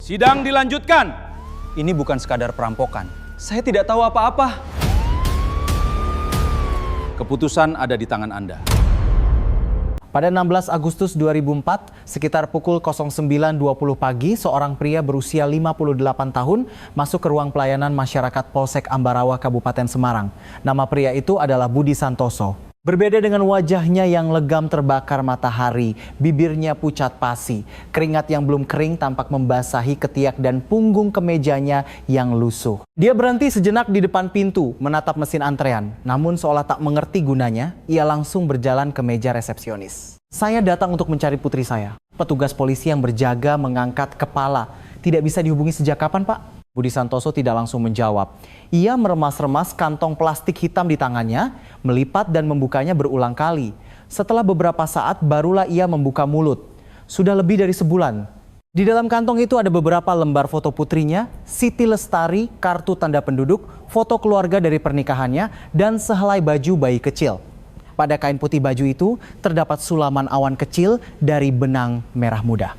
Sidang dilanjutkan. Ini bukan sekadar perampokan. Saya tidak tahu apa-apa. Keputusan ada di tangan Anda. Pada 16 Agustus 2004, sekitar pukul 09.20 pagi, seorang pria berusia 58 tahun masuk ke ruang pelayanan masyarakat Polsek Ambarawa, Kabupaten Semarang. Nama pria itu adalah Budi Santoso. Berbeda dengan wajahnya yang legam terbakar matahari, bibirnya pucat pasi, keringat yang belum kering tampak membasahi ketiak dan punggung kemejanya yang lusuh. Dia berhenti sejenak di depan pintu menatap mesin antrean, namun seolah tak mengerti gunanya, ia langsung berjalan ke meja resepsionis. Saya datang untuk mencari putri saya. Petugas polisi yang berjaga mengangkat kepala. Tidak bisa dihubungi sejak kapan, Pak? Budi Santoso tidak langsung menjawab. Ia meremas-remas kantong plastik hitam di tangannya, melipat dan membukanya berulang kali. Setelah beberapa saat barulah ia membuka mulut. Sudah lebih dari sebulan. Di dalam kantong itu ada beberapa lembar foto putrinya, Siti Lestari, kartu tanda penduduk, foto keluarga dari pernikahannya, dan sehelai baju bayi kecil. Pada kain putih baju itu terdapat sulaman awan kecil dari benang merah muda.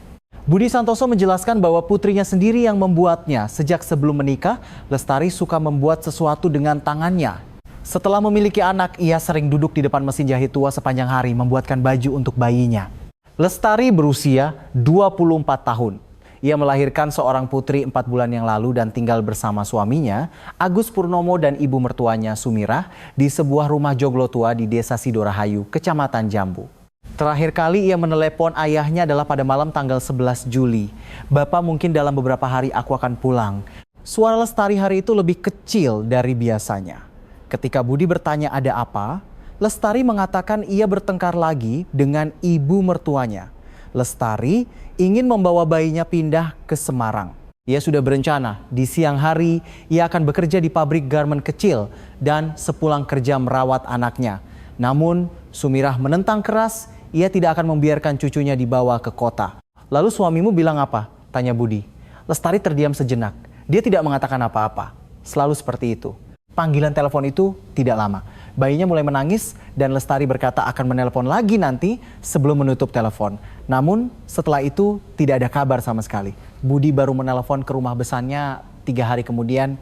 Budi Santoso menjelaskan bahwa putrinya sendiri yang membuatnya. Sejak sebelum menikah, Lestari suka membuat sesuatu dengan tangannya. Setelah memiliki anak, ia sering duduk di depan mesin jahit tua sepanjang hari membuatkan baju untuk bayinya. Lestari berusia 24 tahun. Ia melahirkan seorang putri 4 bulan yang lalu dan tinggal bersama suaminya, Agus Purnomo, dan ibu mertuanya Sumirah di sebuah rumah joglo tua di Desa Sidorahayu, Kecamatan Jambu. Terakhir kali ia menelepon ayahnya adalah pada malam tanggal 11 Juli. Bapak, mungkin dalam beberapa hari aku akan pulang. Suara Lestari hari itu lebih kecil dari biasanya. Ketika Budi bertanya ada apa, Lestari mengatakan ia bertengkar lagi dengan ibu mertuanya. Lestari ingin membawa bayinya pindah ke Semarang. Ia sudah berencana di siang hari ia akan bekerja di pabrik garmen kecil dan sepulang kerja merawat anaknya. Namun Sumirah menentang keras. Ia tidak akan membiarkan cucunya dibawa ke kota. Lalu suamimu bilang apa? Tanya Budi. Lestari terdiam sejenak. Dia tidak mengatakan apa-apa. Selalu seperti itu. Panggilan telepon itu tidak lama. Bayinya mulai menangis dan Lestari berkata akan menelpon lagi nanti sebelum menutup telepon. Namun setelah itu tidak ada kabar sama sekali. Budi baru menelpon ke rumah besannya 3 hari kemudian.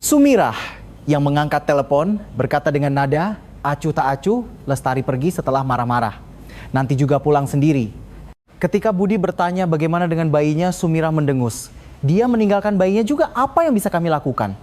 Sumirah yang mengangkat telepon berkata dengan nada acuh tak acuh, Lestari pergi setelah marah-marah. Nanti juga pulang sendiri. Ketika Budi bertanya bagaimana dengan bayinya, Sumirah mendengus. Dia meninggalkan bayinya juga, apa yang bisa kami lakukan?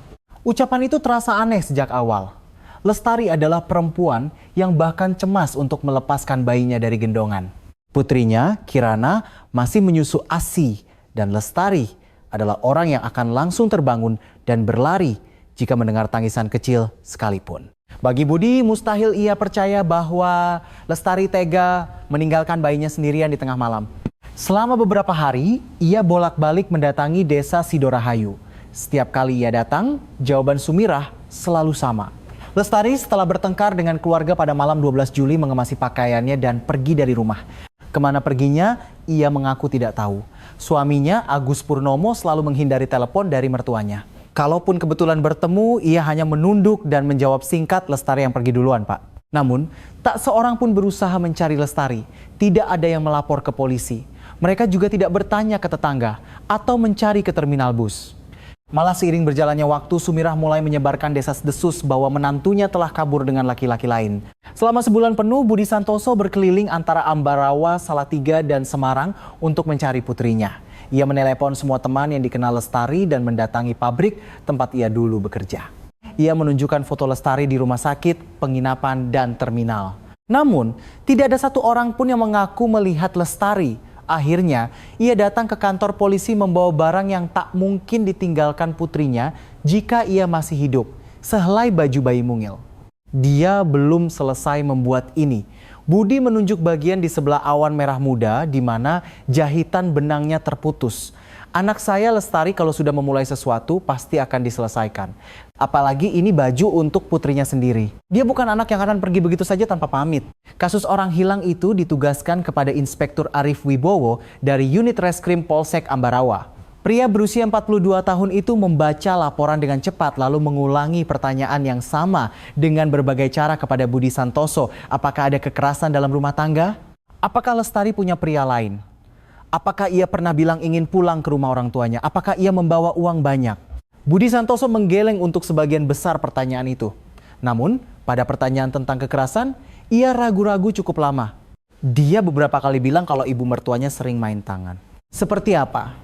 Ucapan itu terasa aneh sejak awal. Lestari adalah perempuan yang bahkan cemas untuk melepaskan bayinya dari gendongan. Putrinya, Kirana, masih menyusu ASI dan Lestari adalah orang yang akan langsung terbangun dan berlari jika mendengar tangisan kecil sekalipun. Bagi Budi, mustahil ia percaya bahwa Lestari tega meninggalkan bayinya sendirian di tengah malam. Selama beberapa hari, ia bolak-balik mendatangi Desa Sidorahayu. Setiap kali ia datang, jawaban Sumirah selalu sama. Lestari setelah bertengkar dengan keluarga pada malam 12 Juli mengemasi pakaiannya dan pergi dari rumah. Kemana perginya, ia mengaku tidak tahu. Suaminya, Agus Purnomo, selalu menghindari telepon dari mertuanya. Kalaupun kebetulan bertemu, ia hanya menunduk dan menjawab singkat, Lestari yang pergi duluan, Pak. Namun, tak seorang pun berusaha mencari Lestari. Tidak ada yang melapor ke polisi. Mereka juga tidak bertanya ke tetangga atau mencari ke terminal bus. Malah seiring berjalannya waktu, Sumirah mulai menyebarkan desas-desus bahwa menantunya telah kabur dengan laki-laki lain. Selama sebulan penuh, Budi Santoso berkeliling antara Ambarawa, Salatiga, dan Semarang untuk mencari putrinya. Ia menelepon semua teman yang dikenal Lestari dan mendatangi pabrik tempat ia dulu bekerja. Ia menunjukkan foto Lestari di rumah sakit, penginapan, dan terminal. Namun, tidak ada satu orang pun yang mengaku melihat Lestari. Akhirnya, ia datang ke kantor polisi membawa barang yang tak mungkin ditinggalkan putrinya jika ia masih hidup, sehelai baju bayi mungil. Dia belum selesai membuat ini. Budi menunjuk bagian di sebelah awan merah muda di mana jahitan benangnya terputus. Anak saya Lestari kalau sudah memulai sesuatu pasti akan diselesaikan. Apalagi ini baju untuk putrinya sendiri. Dia bukan anak yang akan pergi begitu saja tanpa pamit. Kasus orang hilang itu ditugaskan kepada Inspektur Arif Wibowo dari Unit Reskrim Polsek Ambarawa. Pria berusia 42 tahun itu membaca laporan dengan cepat lalu mengulangi pertanyaan yang sama dengan berbagai cara kepada Budi Santoso. Apakah ada kekerasan dalam rumah tangga? Apakah Lestari punya pria lain? Apakah ia pernah bilang ingin pulang ke rumah orang tuanya? Apakah ia membawa uang banyak? Budi Santoso menggeleng untuk sebagian besar pertanyaan itu. Namun, pada pertanyaan tentang kekerasan, ia ragu-ragu cukup lama. Dia beberapa kali bilang kalau ibu mertuanya sering main tangan. Seperti apa?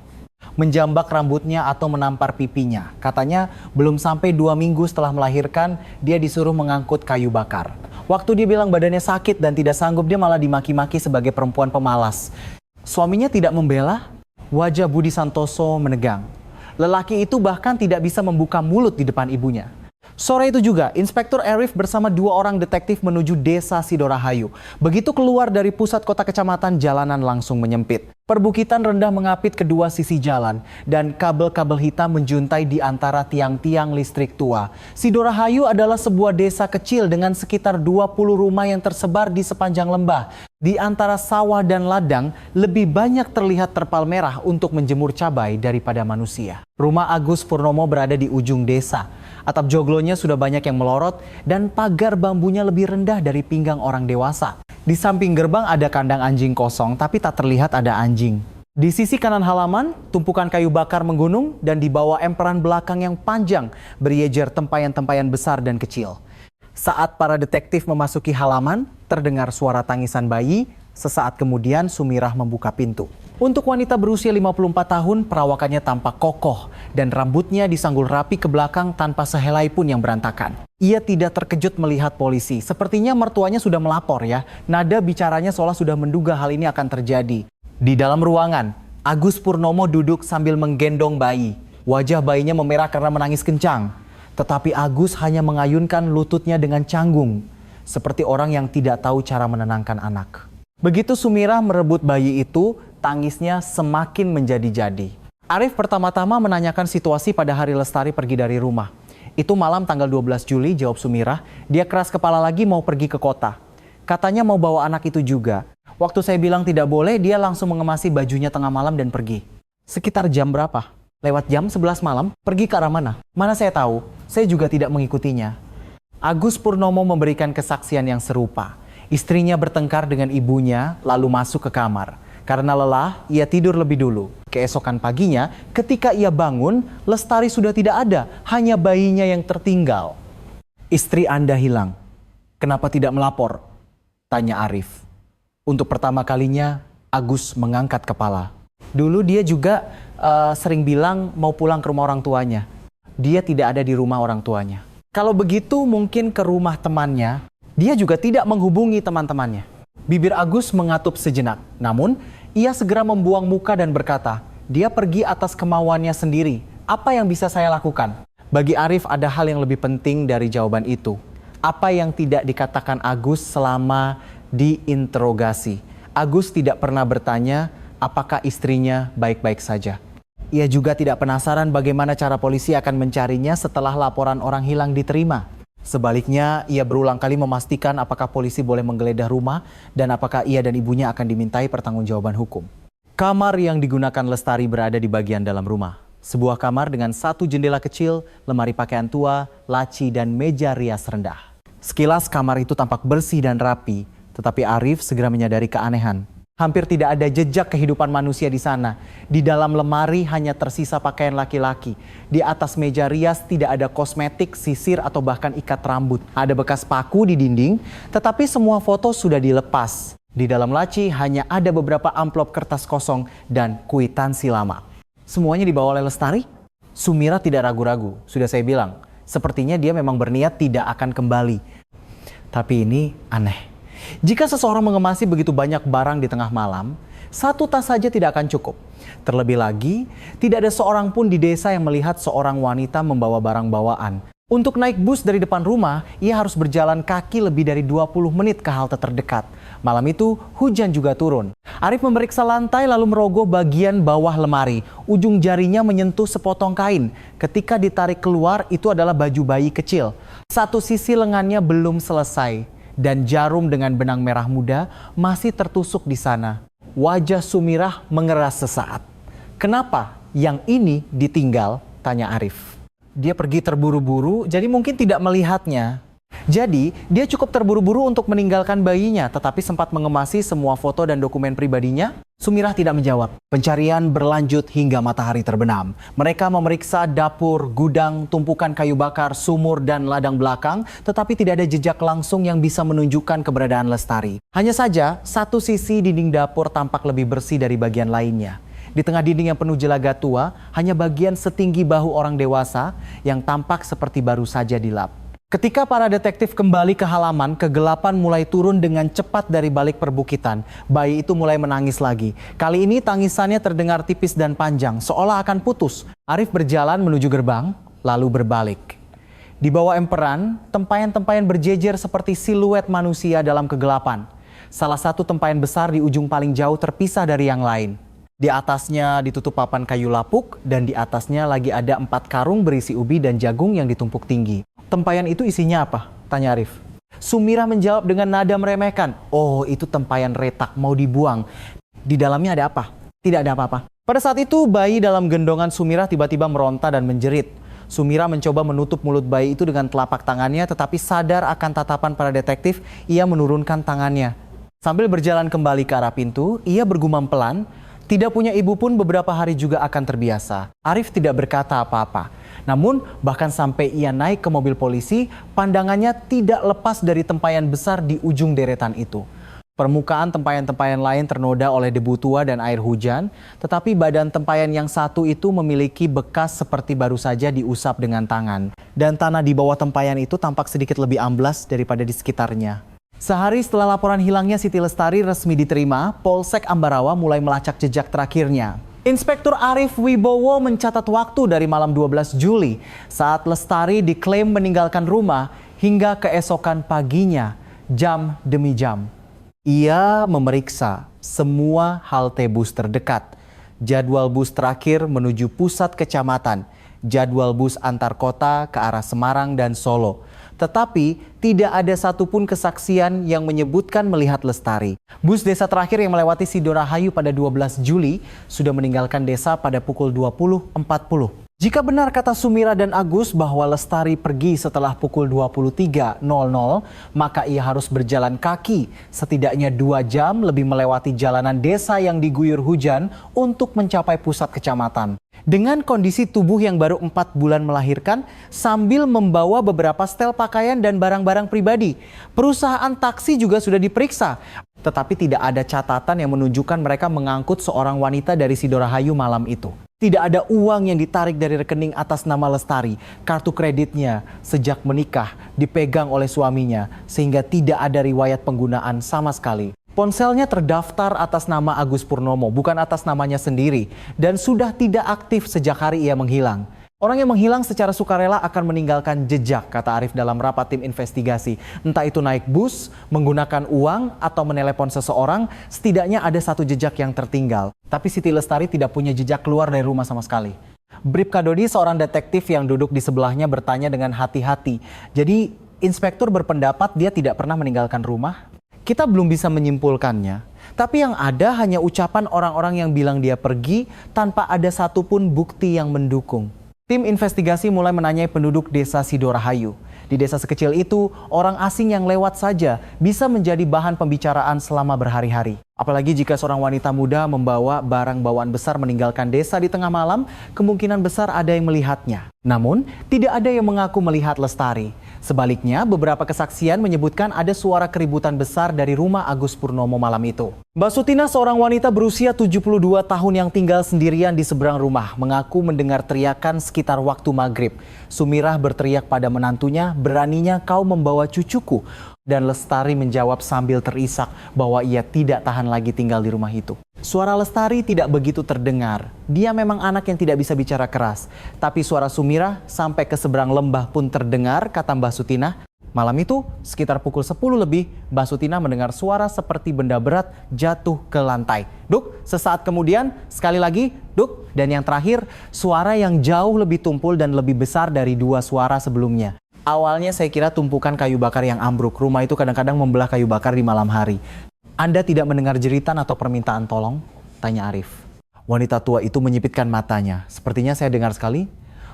Menjambak rambutnya atau menampar pipinya. Katanya belum sampai 2 minggu setelah melahirkan, dia disuruh mengangkut kayu bakar. Waktu dia bilang badannya sakit dan tidak sanggup, dia malah dimaki-maki sebagai perempuan pemalas. Suaminya tidak membela, wajah Budi Santoso menegang. Lelaki itu bahkan tidak bisa membuka mulut di depan ibunya. Sore itu juga, Inspektur Arif bersama 2 orang detektif menuju desa Sidorahayu. Begitu keluar dari pusat kota kecamatan, jalanan langsung menyempit. Perbukitan rendah mengapit kedua sisi jalan dan kabel-kabel hitam menjuntai di antara tiang-tiang listrik tua. Sidorahayu adalah sebuah desa kecil dengan sekitar 20 rumah yang tersebar di sepanjang lembah. Di antara sawah dan ladang, lebih banyak terlihat terpal merah untuk menjemur cabai daripada manusia. Rumah Agus Purnomo berada di ujung desa. Atap joglonya sudah banyak yang melorot dan pagar bambunya lebih rendah dari pinggang orang dewasa. Di samping gerbang ada kandang anjing kosong, tapi tak terlihat ada anjing. Di sisi kanan halaman, tumpukan kayu bakar menggunung dan di bawah emperan belakang yang panjang berjejer tempayan-tempayan besar dan kecil. Saat para detektif memasuki halaman, terdengar suara tangisan bayi. Sesaat kemudian Sumirah membuka pintu. Untuk wanita berusia 54 tahun, perawakannya tampak kokoh dan rambutnya disanggul rapi ke belakang tanpa sehelai pun yang berantakan. Ia tidak terkejut melihat polisi. Sepertinya mertuanya sudah melapor ya. Nada bicaranya seolah sudah menduga hal ini akan terjadi. Di dalam ruangan, Agus Purnomo duduk sambil menggendong bayi. Wajah bayinya memerah karena menangis kencang. Tetapi Agus hanya mengayunkan lututnya dengan canggung. Seperti orang yang tidak tahu cara menenangkan anak. Begitu Sumirah merebut bayi itu, tangisnya semakin menjadi-jadi. Arif pertama-tama menanyakan situasi pada hari Lestari pergi dari rumah. Itu malam tanggal 12 Juli, jawab Sumirah. Dia keras kepala lagi mau pergi ke kota. Katanya mau bawa anak itu juga. Waktu saya bilang tidak boleh, dia langsung mengemasi bajunya tengah malam dan pergi. Sekitar jam berapa? Lewat jam 11 malam, pergi ke arah mana? Mana saya tahu, saya juga tidak mengikutinya. Agus Purnomo memberikan kesaksian yang serupa. Istrinya bertengkar dengan ibunya, lalu masuk ke kamar. Karena lelah, ia tidur lebih dulu. Keesokan paginya, ketika ia bangun, Lestari sudah tidak ada, hanya bayinya yang tertinggal. Istri Anda hilang. Kenapa tidak melapor? Tanya Arif. Untuk pertama kalinya, Agus mengangkat kepala. Dulu dia juga sering bilang mau pulang ke rumah orang tuanya. Dia tidak ada di rumah orang tuanya. Kalau begitu mungkin ke rumah temannya. Dia juga tidak menghubungi teman-temannya. Bibir Agus mengatup sejenak. Namun, ia segera membuang muka dan berkata, dia pergi atas kemauannya sendiri. Apa yang bisa saya lakukan? Bagi Arif ada hal yang lebih penting dari jawaban itu. Apa yang tidak dikatakan Agus selama diinterogasi. Agus tidak pernah bertanya apakah istrinya baik-baik saja. Ia juga tidak penasaran bagaimana cara polisi akan mencarinya setelah laporan orang hilang diterima. Sebaliknya, ia berulang kali memastikan apakah polisi boleh menggeledah rumah dan apakah ia dan ibunya akan dimintai pertanggungjawaban hukum. Kamar yang digunakan Lestari berada di bagian dalam rumah. Sebuah kamar dengan 1 jendela kecil, lemari pakaian tua, laci, dan meja rias rendah. Sekilas kamar itu tampak bersih dan rapi, tetapi Arif segera menyadari keanehan. Hampir tidak ada jejak kehidupan manusia di sana. Di dalam lemari hanya tersisa pakaian laki-laki. Di atas meja rias tidak ada kosmetik, sisir, atau bahkan ikat rambut. Ada bekas paku di dinding, tetapi semua foto sudah dilepas. Di dalam laci hanya ada beberapa amplop kertas kosong dan kwitansi lama. Semuanya dibawa oleh Lestari? Sumirah tidak ragu-ragu. Sudah saya bilang, sepertinya dia memang berniat tidak akan kembali. Tapi ini aneh. Jika seseorang mengemasi begitu banyak barang di tengah malam, 1 tas saja tidak akan cukup. Terlebih lagi, tidak ada seorang pun di desa yang melihat seorang wanita membawa barang bawaan. Untuk naik bus dari depan rumah, ia harus berjalan kaki lebih dari 20 menit ke halte terdekat. Malam itu, hujan juga turun. Arif memeriksa lantai lalu merogoh bagian bawah lemari. Ujung jarinya menyentuh sepotong kain. Ketika ditarik keluar, itu adalah baju bayi kecil. Satu sisi lengannya belum selesai. Dan jarum dengan benang merah muda masih tertusuk di sana. Wajah Sumirah mengeras sesaat. Kenapa yang ini ditinggal? Tanya Arif. Dia pergi terburu-buru, jadi mungkin tidak melihatnya. Jadi, dia cukup terburu-buru untuk meninggalkan bayinya, tetapi sempat mengemasi semua foto dan dokumen pribadinya. Sumirah tidak menjawab. Pencarian berlanjut hingga matahari terbenam. Mereka memeriksa dapur, gudang, tumpukan kayu bakar, sumur, dan ladang belakang, tetapi tidak ada jejak langsung yang bisa menunjukkan keberadaan Lestari. Hanya saja, satu sisi dinding dapur tampak lebih bersih dari bagian lainnya. Di tengah dinding yang penuh jelaga tua, hanya bagian setinggi bahu orang dewasa yang tampak seperti baru saja dilap. Ketika para detektif kembali ke halaman, kegelapan mulai turun dengan cepat dari balik perbukitan. Bayi itu mulai menangis lagi. Kali ini tangisannya terdengar tipis dan panjang, seolah akan putus. Arif berjalan menuju gerbang, lalu berbalik. Di bawah emperan, tempayan-tempayan berjejer seperti siluet manusia dalam kegelapan. Salah satu tempayan besar di ujung paling jauh terpisah dari yang lain. Di atasnya ditutup papan kayu lapuk dan di atasnya lagi ada 4 karung berisi ubi dan jagung yang ditumpuk tinggi. Tempayan itu isinya apa? Tanya Arif. Sumirah menjawab dengan nada meremehkan. Oh, itu tempayan retak, mau dibuang. Di dalamnya ada apa? Tidak ada apa-apa. Pada saat itu bayi dalam gendongan Sumirah tiba-tiba meronta dan menjerit. Sumirah mencoba menutup mulut bayi itu dengan telapak tangannya, tetapi sadar akan tatapan para detektif, ia menurunkan tangannya. Sambil berjalan kembali ke arah pintu, ia bergumam pelan, tidak punya ibu pun beberapa hari juga akan terbiasa. Arif tidak berkata apa-apa. Namun bahkan sampai ia naik ke mobil polisi, pandangannya tidak lepas dari tempayan besar di ujung deretan itu. Permukaan tempayan-tempayan lain ternoda oleh debu tua dan air hujan, tetapi badan tempayan yang satu itu memiliki bekas seperti baru saja diusap dengan tangan. Dan tanah di bawah tempayan itu tampak sedikit lebih amblas daripada di sekitarnya. Sehari setelah laporan hilangnya Siti Lestari resmi diterima, Polsek Ambarawa mulai melacak jejak terakhirnya. Inspektur Arif Wibowo mencatat waktu dari malam 12 Juli saat Lestari diklaim meninggalkan rumah hingga keesokan paginya, jam demi jam. Ia memeriksa semua halte bus terdekat, jadwal bus terakhir menuju pusat kecamatan, jadwal bus antar kota ke arah Semarang dan Solo. Tetapi tidak ada satupun kesaksian yang menyebutkan melihat Lestari. Bus desa terakhir yang melewati Sidorahayu pada 12 Juli sudah meninggalkan desa pada pukul 20.40. Jika benar kata Sumirah dan Agus bahwa Lestari pergi setelah pukul 23.00, maka ia harus berjalan kaki setidaknya 2 jam lebih melewati jalanan desa yang diguyur hujan untuk mencapai pusat kecamatan. Dengan kondisi tubuh yang baru 4 bulan melahirkan, sambil membawa beberapa setel pakaian dan barang-barang pribadi. Perusahaan taksi juga sudah diperiksa, tetapi tidak ada catatan yang menunjukkan mereka mengangkut seorang wanita dari Sidorahayu malam itu. Tidak ada uang yang ditarik dari rekening atas nama Lestari. Kartu kreditnya sejak menikah dipegang oleh suaminya, sehingga tidak ada riwayat penggunaan sama sekali. Ponselnya terdaftar atas nama Agus Purnomo, bukan atas namanya sendiri, dan sudah tidak aktif sejak hari ia menghilang. Orang yang menghilang secara sukarela akan meninggalkan jejak, kata Arif dalam rapat tim investigasi. Entah itu naik bus, menggunakan uang, atau menelepon seseorang, setidaknya ada satu jejak yang tertinggal. Tapi Siti Lestari tidak punya jejak keluar dari rumah sama sekali. Bribka Dodi, seorang detektif yang duduk di sebelahnya, bertanya dengan hati-hati. Jadi, inspektur berpendapat dia tidak pernah meninggalkan rumah? Kita belum bisa menyimpulkannya, tapi yang ada hanya ucapan orang-orang yang bilang dia pergi tanpa ada satupun bukti yang mendukung. Tim investigasi mulai menanyai penduduk desa Sidorahayu. Di desa sekecil itu, orang asing yang lewat saja bisa menjadi bahan pembicaraan selama berhari-hari. Apalagi jika seorang wanita muda membawa barang bawaan besar meninggalkan desa di tengah malam, kemungkinan besar ada yang melihatnya. Namun, tidak ada yang mengaku melihat Lestari. Sebaliknya, beberapa kesaksian menyebutkan ada suara keributan besar dari rumah Agus Purnomo malam itu. Mbak Sutina, seorang wanita berusia 72 tahun yang tinggal sendirian di seberang rumah, mengaku mendengar teriakan sekitar waktu maghrib. Sumirah berteriak pada menantunya, "Beraninya kau membawa cucuku?" Dan Lestari menjawab sambil terisak bahwa ia tidak tahan lagi tinggal di rumah itu. Suara Lestari tidak begitu terdengar. Dia memang anak yang tidak bisa bicara keras. Tapi suara Sumirah sampai ke seberang lembah pun terdengar, kata Mbah Sutina. Malam itu, sekitar pukul 10 lebih, Mbah Sutina mendengar suara seperti benda berat jatuh ke lantai. Duk, sesaat kemudian, sekali lagi, duk. Dan yang terakhir, suara yang jauh lebih tumpul dan lebih besar dari 2 suara sebelumnya. Awalnya saya kira tumpukan kayu bakar yang ambruk. Rumah itu kadang-kadang membelah kayu bakar di malam hari. Anda tidak mendengar jeritan atau permintaan tolong? Tanya Arif. Wanita tua itu menyipitkan matanya. Sepertinya saya dengar sekali.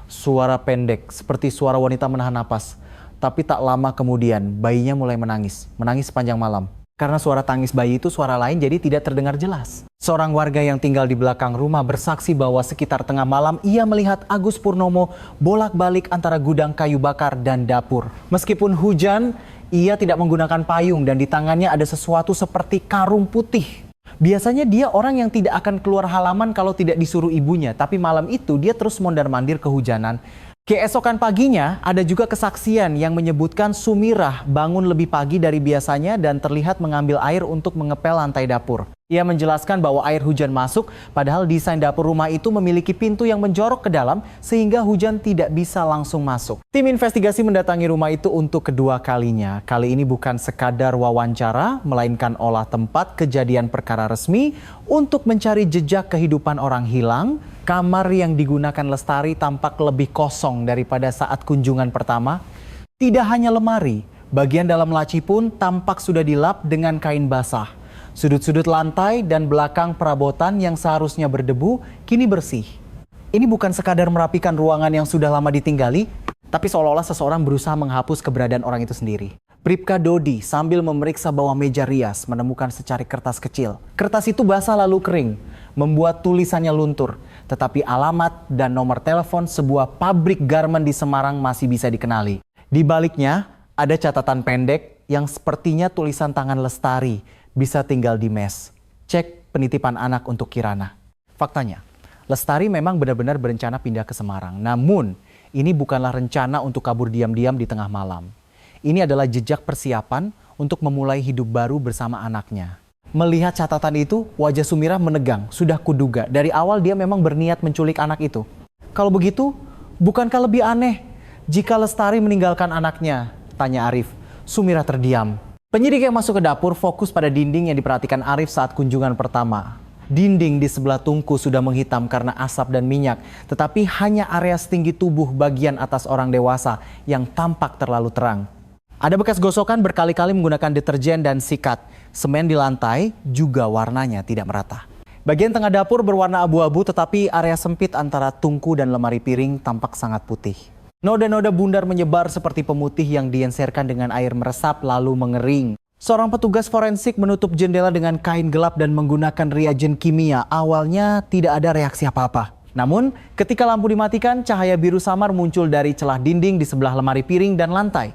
Suara pendek, seperti suara wanita menahan napas. Tapi tak lama kemudian bayinya mulai menangis sepanjang malam. Karena suara tangis bayi itu suara lain jadi tidak terdengar jelas. Seorang warga yang tinggal di belakang rumah bersaksi bahwa sekitar tengah malam ia melihat Agus Purnomo bolak-balik antara gudang kayu bakar dan dapur. Meskipun hujan, ia tidak menggunakan payung dan di tangannya ada sesuatu seperti karung putih. Biasanya dia orang yang tidak akan keluar halaman kalau tidak disuruh ibunya, tapi malam itu dia terus mondar-mandir kehujanan. Keesokan paginya ada juga kesaksian yang menyebutkan Sumirah bangun lebih pagi dari biasanya dan terlihat mengambil air untuk mengepel lantai dapur. Ia menjelaskan bahwa air hujan masuk padahal desain dapur rumah itu memiliki pintu yang menjorok ke dalam sehingga hujan tidak bisa langsung masuk. Tim investigasi mendatangi rumah itu untuk kedua kalinya. Kali ini bukan sekadar wawancara, melainkan olah tempat kejadian perkara resmi untuk mencari jejak kehidupan orang hilang. Kamar yang digunakan Lestari tampak lebih kosong daripada saat kunjungan pertama. Tidak hanya lemari, bagian dalam laci pun tampak sudah dilap dengan kain basah. Sudut-sudut lantai dan belakang perabotan yang seharusnya berdebu kini bersih. Ini bukan sekadar merapikan ruangan yang sudah lama ditinggali, tapi seolah-olah seseorang berusaha menghapus keberadaan orang itu sendiri. Bribka Dodi sambil memeriksa bawah meja rias menemukan secari kertas kecil. Kertas itu basah lalu kering, membuat tulisannya luntur. Tetapi alamat dan nomor telepon sebuah pabrik garmen di Semarang masih bisa dikenali. Di baliknya ada catatan pendek yang sepertinya tulisan tangan Lestari, bisa tinggal di mes. Cek penitipan anak untuk Kirana. Faktanya, Lestari memang benar-benar berencana pindah ke Semarang. Namun, ini bukanlah rencana untuk kabur diam-diam di tengah malam. Ini adalah jejak persiapan untuk memulai hidup baru bersama anaknya. Melihat catatan itu, wajah Sumirah menegang. Sudah kuduga, dari awal dia memang berniat menculik anak itu. Kalau begitu, bukankah lebih aneh jika Lestari meninggalkan anaknya? Tanya Arif. Sumirah terdiam. Penyidik yang masuk ke dapur fokus pada dinding yang diperhatikan Arif saat kunjungan pertama. Dinding di sebelah tungku sudah menghitam karena asap dan minyak, tetapi hanya area setinggi tubuh bagian atas orang dewasa yang tampak terlalu terang. Ada bekas gosokan berkali-kali menggunakan deterjen dan sikat. Semen di lantai juga warnanya tidak merata. Bagian tengah dapur berwarna abu-abu tetapi area sempit antara tungku dan lemari piring tampak sangat putih. Noda-noda bundar menyebar seperti pemutih yang dienserkan dengan air meresap lalu mengering. Seorang petugas forensik menutup jendela dengan kain gelap dan menggunakan reagen kimia. Awalnya tidak ada reaksi apa-apa. Namun ketika lampu dimatikan, cahaya biru samar muncul dari celah dinding di sebelah lemari piring dan lantai.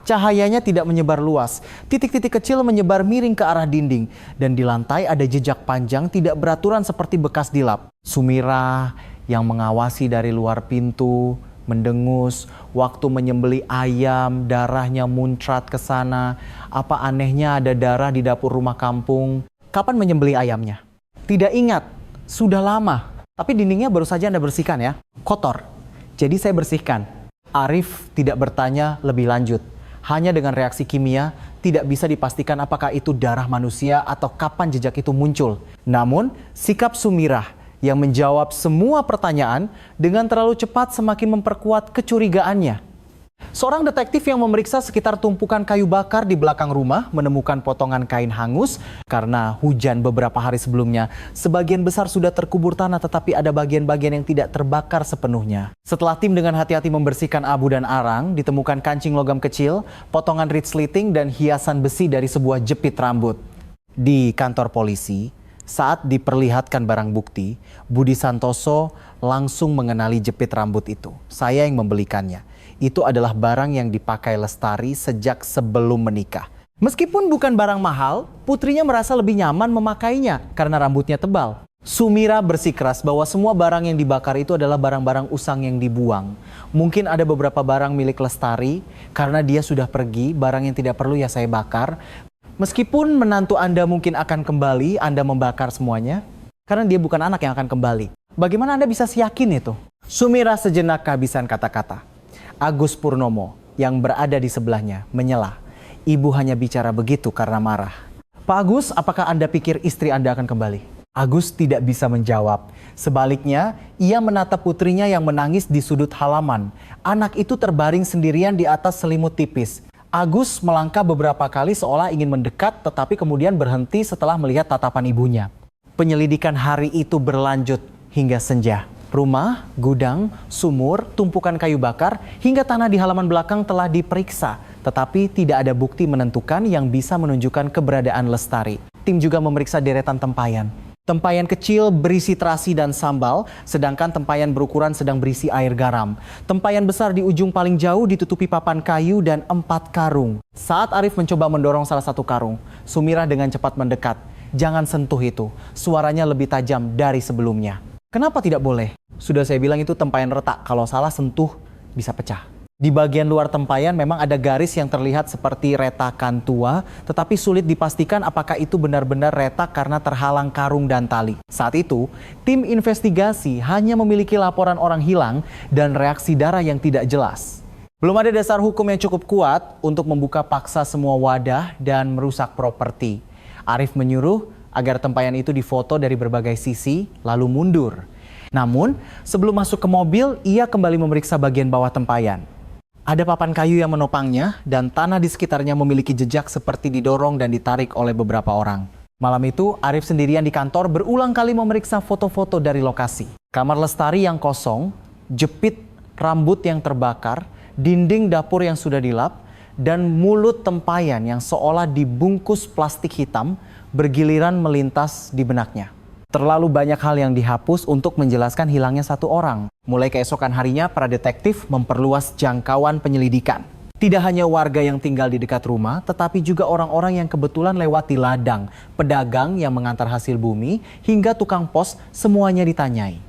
Cahayanya tidak menyebar luas, titik-titik kecil menyebar miring ke arah dinding. Dan di lantai ada jejak panjang tidak beraturan seperti bekas dilap. Sumirah yang mengawasi dari luar pintu, mendengus, waktu menyembeli ayam, darahnya muncrat ke sana. Apa anehnya ada darah di dapur rumah kampung? Kapan menyembeli ayamnya? Tidak ingat, sudah lama. Tapi dindingnya baru saja Anda bersihkan ya, kotor. Jadi saya bersihkan. Arif tidak bertanya lebih lanjut. Hanya dengan reaksi kimia, tidak bisa dipastikan apakah itu darah manusia atau kapan jejak itu muncul. Namun, sikap Sumirah yang menjawab semua pertanyaan dengan terlalu cepat semakin memperkuat kecurigaannya. Seorang detektif yang memeriksa sekitar tumpukan kayu bakar di belakang rumah menemukan potongan kain hangus karena hujan beberapa hari sebelumnya. Sebagian besar sudah terkubur tanah tetapi ada bagian-bagian yang tidak terbakar sepenuhnya. Setelah tim dengan hati-hati membersihkan abu dan arang, ditemukan kancing logam kecil, potongan reed slitting dan hiasan besi dari sebuah jepit rambut. Di kantor polisi, saat diperlihatkan barang bukti, Budi Santoso langsung mengenali jepit rambut itu. Saya yang membelikannya. Itu adalah barang yang dipakai Lestari sejak sebelum menikah. Meskipun bukan barang mahal, putrinya merasa lebih nyaman memakainya karena rambutnya tebal. Sumirah bersikeras bahwa semua barang yang dibakar itu adalah barang-barang usang yang dibuang. Mungkin ada beberapa barang milik Lestari, karena dia sudah pergi, barang yang tidak perlu ya saya bakar. Meskipun menantu Anda mungkin akan kembali, Anda membakar semuanya, karena dia bukan anak yang akan kembali. Bagaimana Anda bisa yakin itu? Sumirah sejenak kehabisan kata-kata. Agus Purnomo yang berada di sebelahnya menyela. Ibu hanya bicara begitu karena marah. Pak Agus, apakah Anda pikir istri Anda akan kembali? Agus tidak bisa menjawab. Sebaliknya, ia menatap putrinya yang menangis di sudut halaman. Anak itu terbaring sendirian di atas selimut tipis. Agus melangkah beberapa kali seolah ingin mendekat tetapi kemudian berhenti setelah melihat tatapan ibunya. Penyelidikan hari itu berlanjut hingga senja. Rumah, gudang, sumur, tumpukan kayu bakar, hingga tanah di halaman belakang telah diperiksa, tetapi tidak ada bukti menentukan yang bisa menunjukkan keberadaan Lestari. Tim juga memeriksa deretan tempayan. Tempayan kecil berisi terasi dan sambal, sedangkan tempayan berukuran sedang berisi air garam. Tempayan besar di ujung paling jauh ditutupi papan kayu dan 4 karung. Saat Arif mencoba mendorong salah satu karung, Sumirah dengan cepat mendekat. Jangan sentuh itu, suaranya lebih tajam dari sebelumnya. Kenapa tidak boleh? Sudah saya bilang itu tempayan retak, kalau salah sentuh bisa pecah. Di bagian luar tempayan memang ada garis yang terlihat seperti retakan tua, tetapi sulit dipastikan apakah itu benar-benar retak karena terhalang karung dan tali. Saat itu, tim investigasi hanya memiliki laporan orang hilang dan reaksi darah yang tidak jelas. Belum ada dasar hukum yang cukup kuat untuk membuka paksa semua wadah dan merusak properti. Arif menyuruh agar tempayan itu difoto dari berbagai sisi, lalu mundur. Namun, sebelum masuk ke mobil, ia kembali memeriksa bagian bawah tempayan. Ada papan kayu yang menopangnya dan tanah di sekitarnya memiliki jejak seperti didorong dan ditarik oleh beberapa orang. Malam itu, Arif sendirian di kantor berulang kali memeriksa foto-foto dari lokasi. Kamar Lestari yang kosong, jepit rambut yang terbakar, dinding dapur yang sudah dilap, dan mulut tempayan yang seolah dibungkus plastik hitam bergiliran melintas di benaknya. Terlalu banyak hal yang dihapus untuk menjelaskan hilangnya satu orang. Mulai keesokan harinya, para detektif memperluas jangkauan penyelidikan. Tidak hanya warga yang tinggal di dekat rumah, tetapi juga orang-orang yang kebetulan lewat di ladang, pedagang yang mengantar hasil bumi, hingga tukang pos, semuanya ditanyai.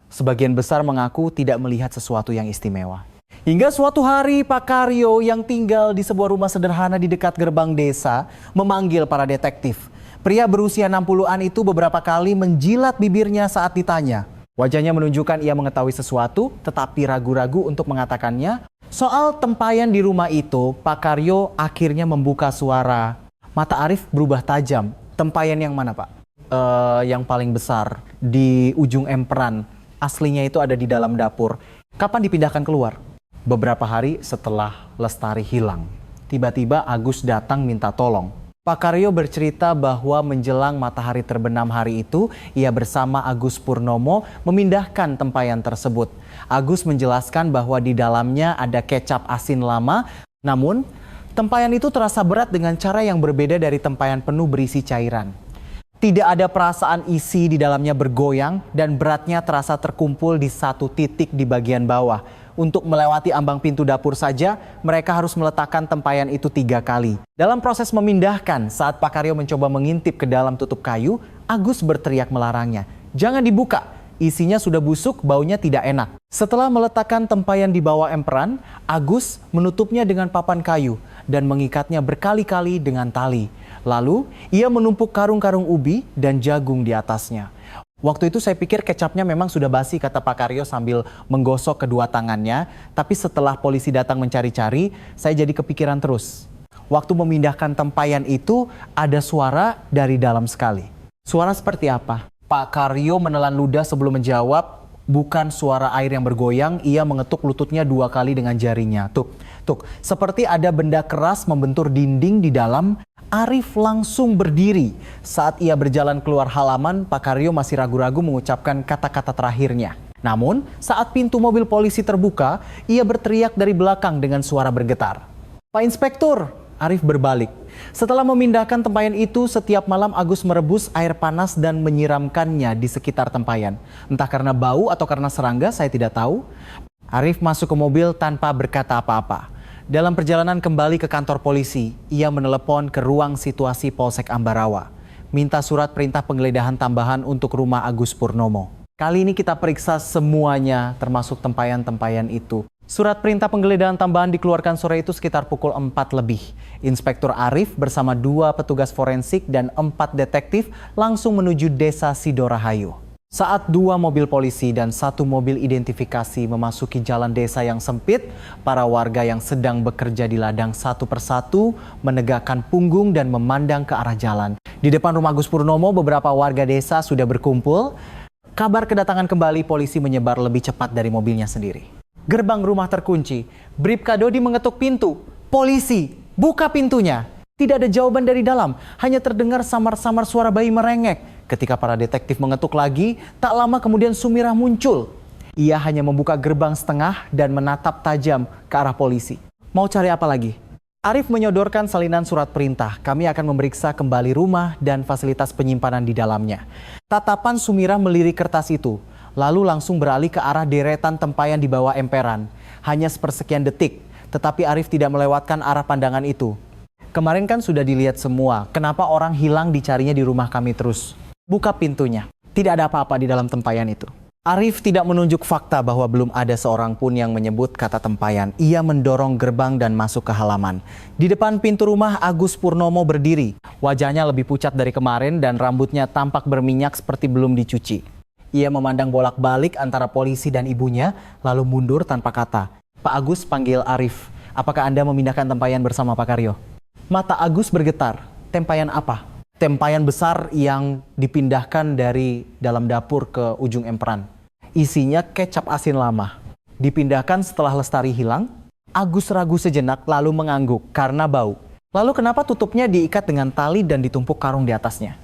Sebagian besar mengaku tidak melihat sesuatu yang istimewa. Hingga suatu hari, Pak Karyo yang tinggal di sebuah rumah sederhana di dekat gerbang desa memanggil para detektif. Pria berusia 60-an itu beberapa kali menjilat bibirnya saat ditanya. Wajahnya menunjukkan ia mengetahui sesuatu, tetapi ragu-ragu untuk mengatakannya. Soal tempayan di rumah itu, Pak Karyo akhirnya membuka suara. Mata Arif berubah tajam. Tempayan yang mana, Pak? Yang paling besar, di ujung emperan. Aslinya itu ada di dalam dapur. Kapan dipindahkan keluar? Beberapa hari setelah Lestari hilang. Tiba-tiba Agus datang minta tolong. Pak Karyo bercerita bahwa menjelang matahari terbenam hari itu, ia bersama Agus Purnomo memindahkan tempayan tersebut. Agus menjelaskan bahwa di dalamnya ada kecap asin lama, namun tempayan itu terasa berat dengan cara yang berbeda dari tempayan penuh berisi cairan. Tidak ada perasaan isi di dalamnya bergoyang dan beratnya terasa terkumpul di satu titik di bagian bawah. Untuk melewati ambang pintu dapur saja, mereka harus meletakkan tempayan itu 3 kali. Dalam proses memindahkan, saat Pak Karyo mencoba mengintip ke dalam tutup kayu, Agus berteriak melarangnya. Jangan dibuka, isinya sudah busuk, baunya tidak enak. Setelah meletakkan tempayan di bawah emperan, Agus menutupnya dengan papan kayu dan mengikatnya berkali-kali dengan tali. Lalu, ia menumpuk karung-karung ubi dan jagung di atasnya. Waktu itu saya pikir kecapnya memang sudah basi, kata Pak Karyo sambil menggosok kedua tangannya. Tapi setelah polisi datang mencari-cari, saya jadi kepikiran terus. Waktu memindahkan tempayan itu ada suara dari dalam sekali. Suara seperti apa? Pak Karyo menelan ludah sebelum menjawab. Bukan suara air yang bergoyang, ia mengetuk lututnya 2 kali dengan jarinya. Tuk, seperti ada benda keras membentur dinding di dalam. Arif langsung berdiri. Saat ia berjalan keluar halaman, Pak Karyo masih ragu-ragu mengucapkan kata-kata terakhirnya. Namun, saat pintu mobil polisi terbuka, ia berteriak dari belakang dengan suara bergetar. Pak Inspektur, Arif berbalik. Setelah memindahkan tempayan itu, setiap malam Agus merebus air panas dan menyiramkannya di sekitar tempayan. Entah karena bau atau karena serangga, saya tidak tahu. Arif masuk ke mobil tanpa berkata apa-apa. Dalam perjalanan kembali ke kantor polisi, ia menelepon ke ruang situasi Polsek Ambarawa. Minta surat perintah penggeledahan tambahan untuk rumah Agus Purnomo. Kali ini kita periksa semuanya, termasuk tempayan-tempayan itu. Surat perintah penggeledahan tambahan dikeluarkan sore itu sekitar pukul 4 lebih. Inspektur Arif bersama 2 petugas forensik dan 4 detektif langsung menuju desa Sidorahayu. Saat 2 mobil polisi dan 1 mobil identifikasi memasuki jalan desa yang sempit, para warga yang sedang bekerja di ladang satu persatu menegakkan punggung dan memandang ke arah jalan. Di depan rumah Agus Purnomo, beberapa warga desa sudah berkumpul. Kabar kedatangan kembali polisi menyebar lebih cepat dari mobilnya sendiri. Gerbang rumah terkunci. Bribka Dodi mengetuk pintu. Polisi, buka pintunya. Tidak ada jawaban dari dalam, hanya terdengar samar-samar suara bayi merengek. Ketika para detektif mengetuk lagi, tak lama kemudian Sumirah muncul. Ia hanya membuka gerbang setengah dan menatap tajam ke arah polisi. Mau cari apa lagi? Arif menyodorkan salinan surat perintah. Kami akan memeriksa kembali rumah dan fasilitas penyimpanan di dalamnya. Tatapan Sumirah melirik kertas itu, lalu langsung beralih ke arah deretan tempayan di bawah emperan. Hanya sepersekian detik, tetapi Arif tidak melewatkan arah pandangan itu. Kemarin kan sudah dilihat semua, kenapa orang hilang dicarinya di rumah kami terus? Buka pintunya, tidak ada apa-apa di dalam tempayan itu. Arif tidak menunjuk fakta bahwa belum ada seorang pun yang menyebut kata tempayan. Ia mendorong gerbang dan masuk ke halaman. Di depan pintu rumah Agus Purnomo berdiri. Wajahnya lebih pucat dari kemarin dan rambutnya tampak berminyak seperti belum dicuci. Ia memandang bolak-balik antara polisi dan ibunya, lalu mundur tanpa kata. Pak Agus panggil Arif. Apakah Anda memindahkan tempayan bersama Pak Karyo? Mata Agus bergetar. Tempayan apa? Tempayan besar yang dipindahkan dari dalam dapur ke ujung emperan. Isinya kecap asin lama. Dipindahkan setelah Lestari hilang. Agus ragu sejenak lalu mengangguk karena bau. Lalu kenapa tutupnya diikat dengan tali dan ditumpuk karung di atasnya?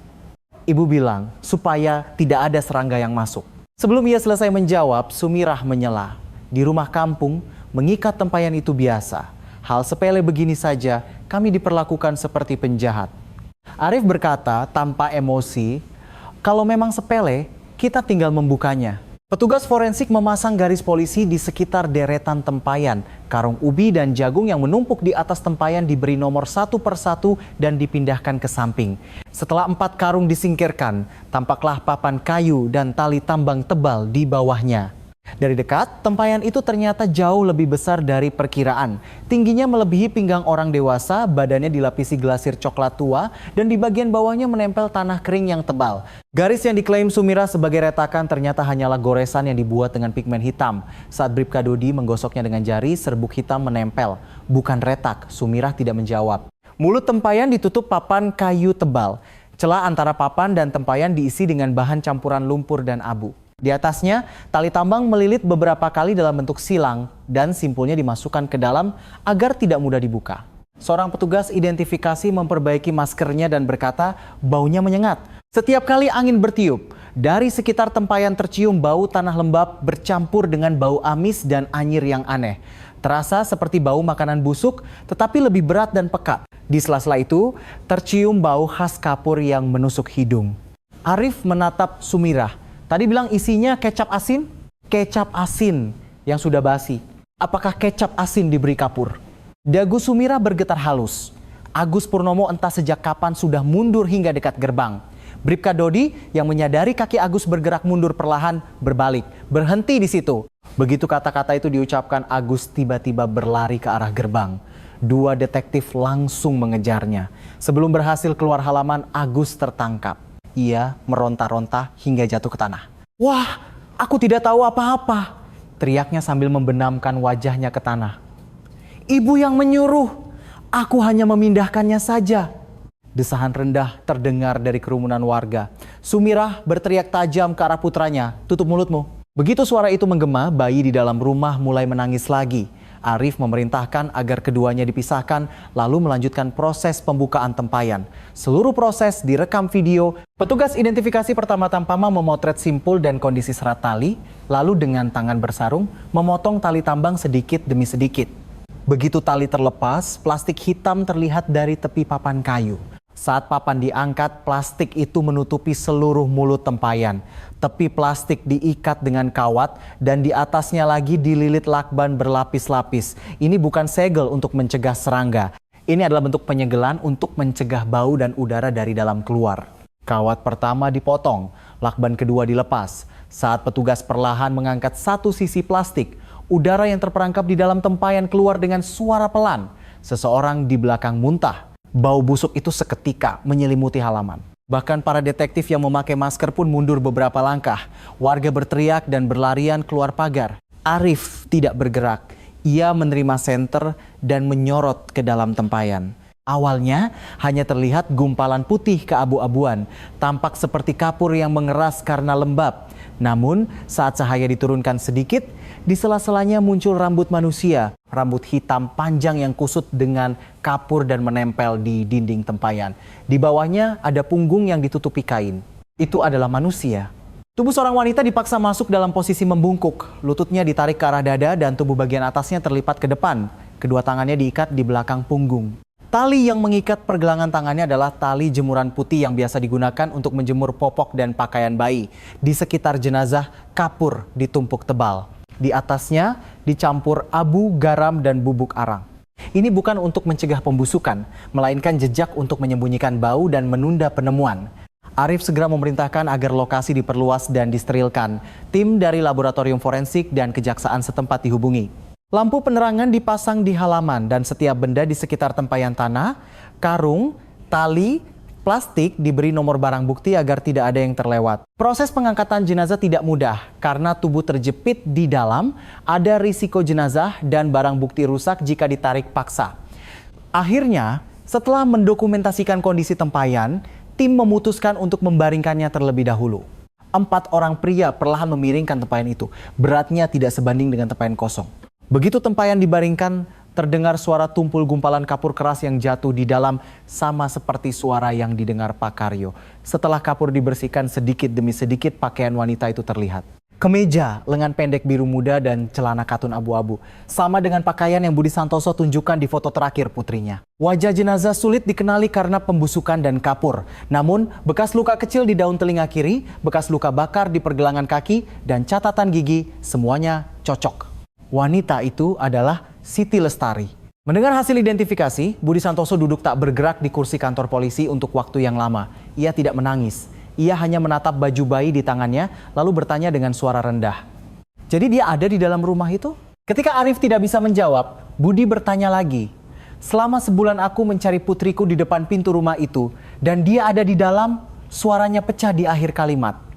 Ibu bilang supaya tidak ada serangga yang masuk. Sebelum ia selesai menjawab, Sumirah menyela. Di rumah kampung, mengikat tempayan itu biasa. Hal sepele begini saja, kami diperlakukan seperti penjahat. Arif berkata tanpa emosi, kalau memang sepele, kita tinggal membukanya. Petugas forensik memasang garis polisi di sekitar deretan tempayan. Karung ubi dan jagung yang menumpuk di atas tempayan diberi nomor satu persatu dan dipindahkan ke samping. Setelah 4 karung disingkirkan, tampaklah papan kayu dan tali tambang tebal di bawahnya. Dari dekat, tempayan itu ternyata jauh lebih besar dari perkiraan. Tingginya melebihi pinggang orang dewasa, badannya dilapisi glasir coklat tua, dan di bagian bawahnya menempel tanah kering yang tebal. Garis yang diklaim Sumirah sebagai retakan ternyata hanyalah goresan yang dibuat dengan pigmen hitam. Saat Bribka Dodi menggosoknya dengan jari, serbuk hitam menempel. Bukan retak, Sumirah tidak menjawab. Mulut tempayan ditutup papan kayu tebal. Celah antara papan dan tempayan diisi dengan bahan campuran lumpur dan abu. Di atasnya, tali tambang melilit beberapa kali dalam bentuk silang dan simpulnya dimasukkan ke dalam agar tidak mudah dibuka. Seorang petugas identifikasi memperbaiki maskernya dan berkata, baunya menyengat. Setiap kali angin bertiup, dari sekitar tempayan tercium bau tanah lembab bercampur dengan bau amis dan anyir yang aneh. Terasa seperti bau makanan busuk, tetapi lebih berat dan pekat. Di sela-sela itu, tercium bau khas kapur yang menusuk hidung. Arif menatap Sumirah. Tadi bilang isinya kecap asin? Kecap asin yang sudah basi. Apakah kecap asin diberi kapur? Dagu Sumirah bergetar halus. Agus Purnomo entah sejak kapan sudah mundur hingga dekat gerbang. Bribka Dodi yang menyadari kaki Agus bergerak mundur perlahan berbalik. Berhenti di situ. Begitu kata-kata itu diucapkan, Agus tiba-tiba berlari ke arah gerbang. 2 detektif langsung mengejarnya. Sebelum berhasil keluar halaman, Agus tertangkap. Ia meronta-ronta hingga jatuh ke tanah. Wah, aku tidak tahu apa-apa, teriaknya sambil membenamkan wajahnya ke tanah. Ibu yang menyuruh, aku hanya memindahkannya saja. Desahan rendah terdengar dari kerumunan warga. Sumirah berteriak tajam ke arah putranya, tutup mulutmu. Begitu suara itu menggema, bayi di dalam rumah mulai menangis lagi. Arif memerintahkan agar keduanya dipisahkan lalu melanjutkan proses pembukaan tempayan. Seluruh proses direkam video. Petugas identifikasi pertama Tampama memotret simpul dan kondisi serat tali, lalu dengan tangan bersarung memotong tali tambang sedikit demi sedikit. Begitu tali terlepas, plastik hitam terlihat dari tepi papan kayu. Saat papan diangkat, plastik itu menutupi seluruh mulut tempayan. Tepi plastik diikat dengan kawat dan di atasnya lagi dililit lakban berlapis-lapis. Ini bukan segel untuk mencegah serangga. Ini adalah bentuk penyegelan untuk mencegah bau dan udara dari dalam keluar. Kawat pertama dipotong, lakban kedua dilepas. Saat petugas perlahan mengangkat satu sisi plastik, udara yang terperangkap di dalam tempayan keluar dengan suara pelan. Seseorang di belakang muntah. Bau busuk itu seketika menyelimuti halaman. Bahkan para detektif yang memakai masker pun mundur beberapa langkah. Warga berteriak dan berlarian keluar pagar. Arif tidak bergerak. Ia menerima senter dan menyorot ke dalam tempayan. Awalnya hanya terlihat gumpalan putih keabu-abuan. Tampak seperti kapur yang mengeras karena lembab. Namun, saat cahaya diturunkan sedikit, di sela-selanya muncul rambut manusia, rambut hitam panjang yang kusut dengan kapur dan menempel di dinding tempayan. Di bawahnya ada punggung yang ditutupi kain. Itu adalah manusia. Tubuh seorang wanita dipaksa masuk dalam posisi membungkuk. Lututnya ditarik ke arah dada dan tubuh bagian atasnya terlipat ke depan. Kedua tangannya diikat di belakang punggung. Tali yang mengikat pergelangan tangannya adalah tali jemuran putih yang biasa digunakan untuk menjemur popok dan pakaian bayi. Di sekitar jenazah, kapur ditumpuk tebal. Di atasnya dicampur abu, garam, dan bubuk arang. Ini bukan untuk mencegah pembusukan, melainkan jejak untuk menyembunyikan bau dan menunda penemuan. Arif segera memerintahkan agar lokasi diperluas dan disterilkan. Tim dari laboratorium forensik dan kejaksaan setempat dihubungi. Lampu penerangan dipasang di halaman dan setiap benda di sekitar tempayan tanah, karung, tali, plastik diberi nomor barang bukti agar tidak ada yang terlewat. Proses pengangkatan jenazah tidak mudah karena tubuh terjepit di dalam, ada risiko jenazah dan barang bukti rusak jika ditarik paksa. Akhirnya, setelah mendokumentasikan kondisi tempayan, tim memutuskan untuk membaringkannya terlebih dahulu. 4 orang pria perlahan memiringkan tempayan itu. Beratnya tidak sebanding dengan tempayan kosong. Begitu tempayan dibaringkan, terdengar suara tumpul gumpalan kapur keras yang jatuh di dalam sama seperti suara yang didengar Pak Karyo. Setelah kapur dibersihkan sedikit demi sedikit, pakaian wanita itu terlihat. Kemeja, lengan pendek biru muda, dan celana katun abu-abu. Sama dengan pakaian yang Budi Santoso tunjukkan di foto terakhir putrinya. Wajah jenazah sulit dikenali karena pembusukan dan kapur. Namun, bekas luka kecil di daun telinga kiri, bekas luka bakar di pergelangan kaki, dan catatan gigi, semuanya cocok. Wanita itu adalah Siti Lestari. Mendengar hasil identifikasi, Budi Santoso duduk tak bergerak di kursi kantor polisi untuk waktu yang lama. Ia tidak menangis. Ia hanya menatap baju bayi di tangannya, lalu bertanya dengan suara rendah. Jadi dia ada di dalam rumah itu? Ketika Arif tidak bisa menjawab, Budi bertanya lagi. Selama sebulan aku mencari putriku di depan pintu rumah itu, dan dia ada di dalam, suaranya pecah di akhir kalimat.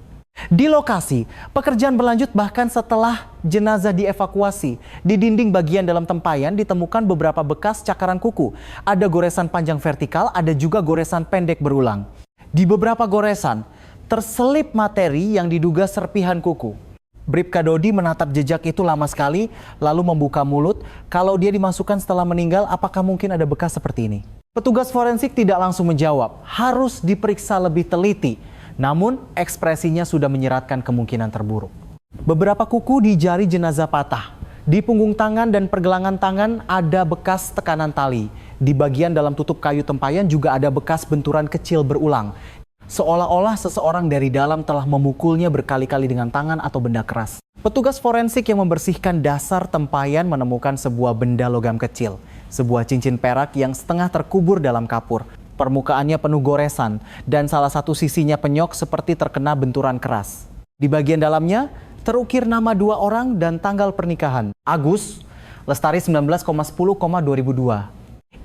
Di lokasi, pekerjaan berlanjut bahkan setelah jenazah dievakuasi. Di dinding bagian dalam tempayan ditemukan beberapa bekas cakaran kuku. Ada goresan panjang vertikal, ada juga goresan pendek berulang. Di beberapa goresan, terselip materi yang diduga serpihan kuku. Bribka Dodi menatap jejak itu lama sekali, lalu membuka mulut. Kalau dia dimasukkan setelah meninggal, apakah mungkin ada bekas seperti ini? Petugas forensik tidak langsung menjawab, harus diperiksa lebih teliti. Namun, ekspresinya sudah menyeratkan kemungkinan terburuk. Beberapa kuku di jari jenazah patah. Di punggung tangan dan pergelangan tangan ada bekas tekanan tali. Di bagian dalam tutup kayu tempayan juga ada bekas benturan kecil berulang. Seolah-olah seseorang dari dalam telah memukulnya berkali-kali dengan tangan atau benda keras. Petugas forensik yang membersihkan dasar tempayan menemukan sebuah benda logam kecil. Sebuah cincin perak yang setengah terkubur dalam kapur. Permukaannya penuh goresan dan salah satu sisinya penyok seperti terkena benturan keras. Di bagian dalamnya terukir nama 2 orang dan tanggal pernikahan. Agus, Lestari 19,10,2002.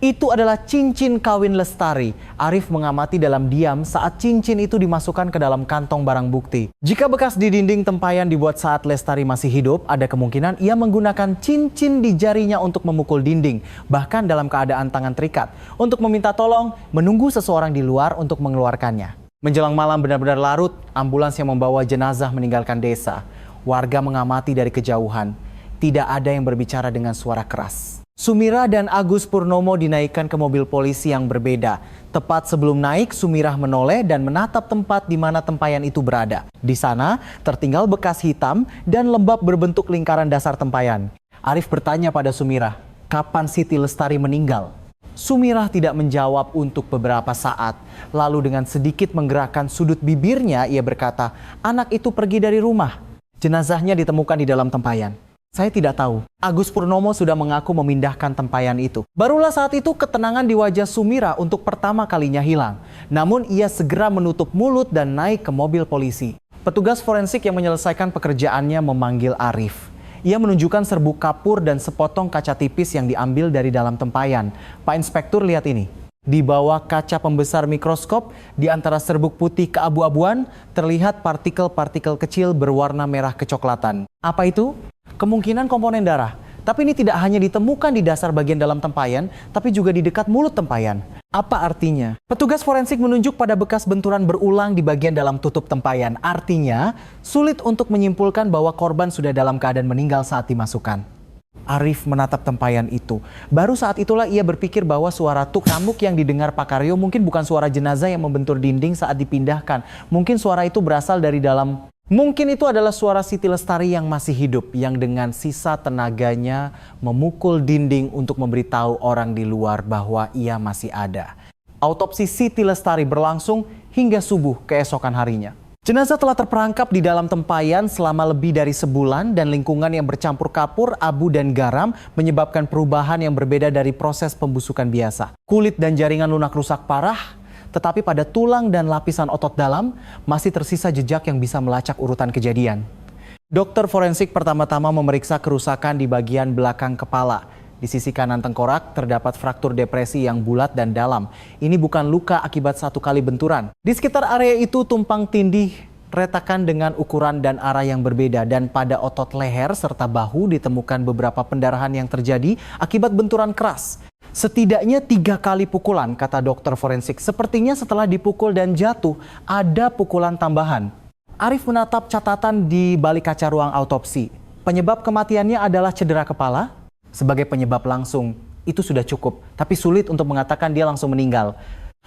Itu adalah cincin kawin Lestari. Arif mengamati dalam diam saat cincin itu dimasukkan ke dalam kantong barang bukti. Jika bekas di dinding tempayan dibuat saat Lestari masih hidup, ada kemungkinan ia menggunakan cincin di jarinya untuk memukul dinding, bahkan dalam keadaan tangan terikat, untuk meminta tolong menunggu seseorang di luar untuk mengeluarkannya. Menjelang malam benar-benar larut, ambulans yang membawa jenazah meninggalkan desa. Warga mengamati dari kejauhan. Tidak ada yang berbicara dengan suara keras. Sumira dan Agus Purnomo dinaikkan ke mobil polisi yang berbeda. Tepat sebelum naik, Sumirah menoleh dan menatap tempat di mana tempayan itu berada. Di sana, tertinggal bekas hitam dan lembab berbentuk lingkaran dasar tempayan. Arif bertanya pada Sumirah, kapan Siti Lestari meninggal? Sumirah tidak menjawab untuk beberapa saat. Lalu dengan sedikit menggerakkan sudut bibirnya, ia berkata, anak itu pergi dari rumah. Jenazahnya ditemukan di dalam tempayan. Saya tidak tahu. Agus Purnomo sudah mengaku memindahkan tempayan itu. Barulah saat itu ketenangan di wajah Sumira untuk pertama kalinya hilang. Namun ia segera menutup mulut dan naik ke mobil polisi. Petugas forensik yang menyelesaikan pekerjaannya memanggil Arif. Ia menunjukkan serbuk kapur dan sepotong kaca tipis yang diambil dari dalam tempayan. Pak Inspektur, lihat ini. Di bawah kaca pembesar mikroskop, di antara serbuk putih keabu-abuan, terlihat partikel-partikel kecil berwarna merah kecoklatan. Apa itu? Kemungkinan komponen darah. Tapi ini tidak hanya ditemukan di dasar bagian dalam tempayan, tapi juga di dekat mulut tempayan. Apa artinya? Petugas forensik menunjuk pada bekas benturan berulang di bagian dalam tutup tempayan. Artinya, sulit untuk menyimpulkan bahwa korban sudah dalam keadaan meninggal saat dimasukkan. Arif menatap tempayan itu. Baru saat itulah ia berpikir bahwa suara tuk kamuk yang didengar Pak Karyo mungkin bukan suara jenazah yang membentur dinding saat dipindahkan. Mungkin suara itu berasal dari dalam. Mungkin itu adalah suara Siti Lestari yang masih hidup, yang dengan sisa tenaganya memukul dinding untuk memberitahu orang di luar bahwa ia masih ada. Autopsi Siti Lestari berlangsung hingga subuh keesokan harinya. Jenazah telah terperangkap di dalam tempayan selama lebih dari sebulan dan lingkungan yang bercampur kapur, abu dan garam menyebabkan perubahan yang berbeda dari proses pembusukan biasa. Kulit dan jaringan lunak rusak parah, tetapi pada tulang dan lapisan otot dalam masih tersisa jejak yang bisa melacak urutan kejadian. Dokter forensik pertama-tama memeriksa kerusakan di bagian belakang kepala. Di sisi kanan tengkorak terdapat fraktur depresi yang bulat dan dalam. Ini bukan luka akibat satu kali benturan. Di sekitar area itu tumpang tindih retakan dengan ukuran dan arah yang berbeda, dan pada otot leher serta bahu ditemukan beberapa pendarahan yang terjadi akibat benturan keras. Setidaknya 3 kali pukulan, kata dokter forensik. Sepertinya setelah dipukul dan jatuh, ada pukulan tambahan. Arif menatap catatan di balik kaca ruang autopsi. Penyebab kematiannya adalah cedera kepala. Sebagai penyebab langsung, itu sudah cukup. Tapi sulit untuk mengatakan dia langsung meninggal.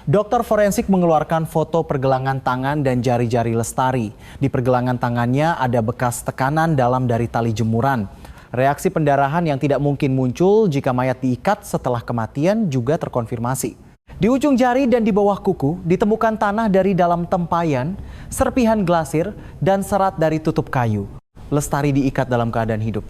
Dokter forensik mengeluarkan foto pergelangan tangan dan jari-jari Lestari. Di pergelangan tangannya ada bekas tekanan dalam dari tali jemuran. Reaksi pendarahan yang tidak mungkin muncul jika mayat diikat setelah kematian juga terkonfirmasi. Di ujung jari dan di bawah kuku ditemukan tanah dari dalam tempayan, serpihan glasir, dan serat dari tutup kayu. Lestari diikat dalam keadaan hidup.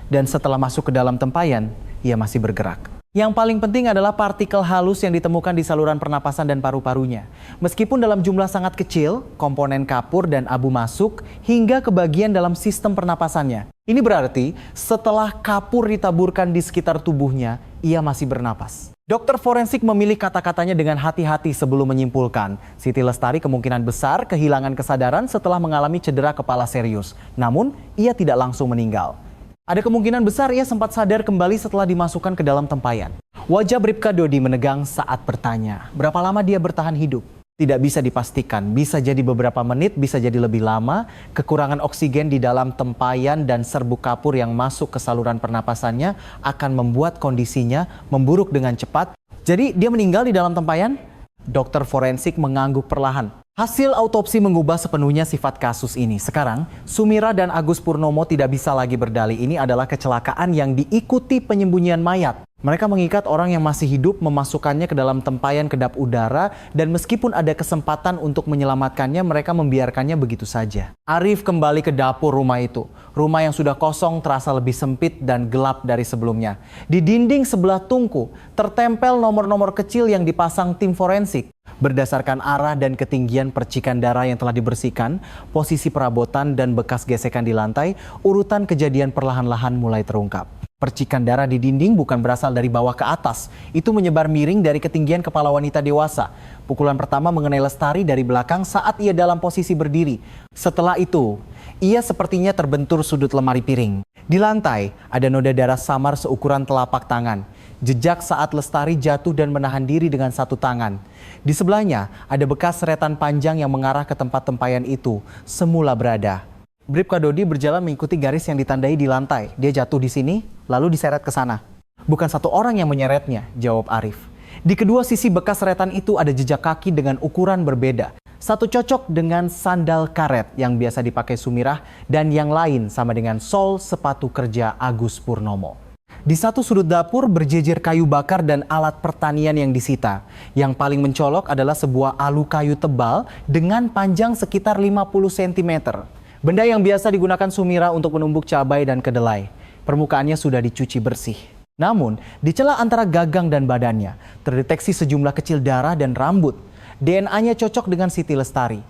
Dan setelah masuk ke dalam tempayan, ia masih bergerak. Yang paling penting adalah partikel halus yang ditemukan di saluran pernapasan dan paru-parunya. Meskipun dalam jumlah sangat kecil, komponen kapur dan abu masuk hingga ke bagian dalam sistem pernapasannya. Ini berarti setelah kapur ditaburkan di sekitar tubuhnya, ia masih bernapas. Dokter forensik memilih kata-katanya dengan hati-hati sebelum menyimpulkan. Siti Lestari kemungkinan besar kehilangan kesadaran setelah mengalami cedera kepala serius. Namun, ia tidak langsung meninggal. Ada kemungkinan besar ia sempat sadar kembali setelah dimasukkan ke dalam tempayan. Wajah Bribka Dodi menegang saat bertanya, berapa lama dia bertahan hidup? Tidak bisa dipastikan, bisa jadi beberapa menit, bisa jadi lebih lama. Kekurangan oksigen di dalam tempayan dan serbuk kapur yang masuk ke saluran pernapasannya akan membuat kondisinya memburuk dengan cepat. Jadi dia meninggal di dalam tempayan? Dokter forensik mengangguk perlahan. Hasil autopsi mengubah sepenuhnya sifat kasus ini. Sekarang, Sumira dan Agus Purnomo tidak bisa lagi berdalih ini adalah kecelakaan yang diikuti penyembunyian mayat. Mereka mengikat orang yang masih hidup, memasukkannya ke dalam tempayan kedap udara, dan meskipun ada kesempatan untuk menyelamatkannya, mereka membiarkannya begitu saja. Arif kembali ke dapur rumah itu. Rumah yang sudah kosong terasa lebih sempit dan gelap dari sebelumnya. Di dinding sebelah tungku, tertempel nomor-nomor kecil yang dipasang tim forensik. Berdasarkan arah dan ketinggian percikan darah yang telah dibersihkan, posisi perabotan dan bekas gesekan di lantai, urutan kejadian perlahan-lahan mulai terungkap. Percikan darah di dinding bukan berasal dari bawah ke atas. Itu menyebar miring dari ketinggian kepala wanita dewasa. Pukulan pertama mengenai Lestari dari belakang saat ia dalam posisi berdiri. Setelah itu, ia sepertinya terbentur sudut lemari piring. Di lantai, ada noda darah samar seukuran telapak tangan. Jejak saat Lestari jatuh dan menahan diri dengan satu tangan. Di sebelahnya, ada bekas seretan panjang yang mengarah ke tempat tempayan itu semula berada. Bribka Dodi berjalan mengikuti garis yang ditandai di lantai. Dia jatuh di sini, lalu diseret ke sana. Bukan satu orang yang menyeretnya, jawab Arif. Di kedua sisi bekas seretan itu ada jejak kaki dengan ukuran berbeda. Satu cocok dengan sandal karet yang biasa dipakai Sumirah, dan yang lain sama dengan sol sepatu kerja Agus Purnomo. Di satu sudut dapur berjejer kayu bakar dan alat pertanian yang disita. Yang paling mencolok adalah sebuah alu kayu tebal dengan panjang sekitar 50 cm. Benda yang biasa digunakan Sumira untuk menumbuk cabai dan kedelai. Permukaannya sudah dicuci bersih. Namun, di celah antara gagang dan badannya, terdeteksi sejumlah kecil darah dan rambut. DNA-nya cocok dengan Siti Lestari.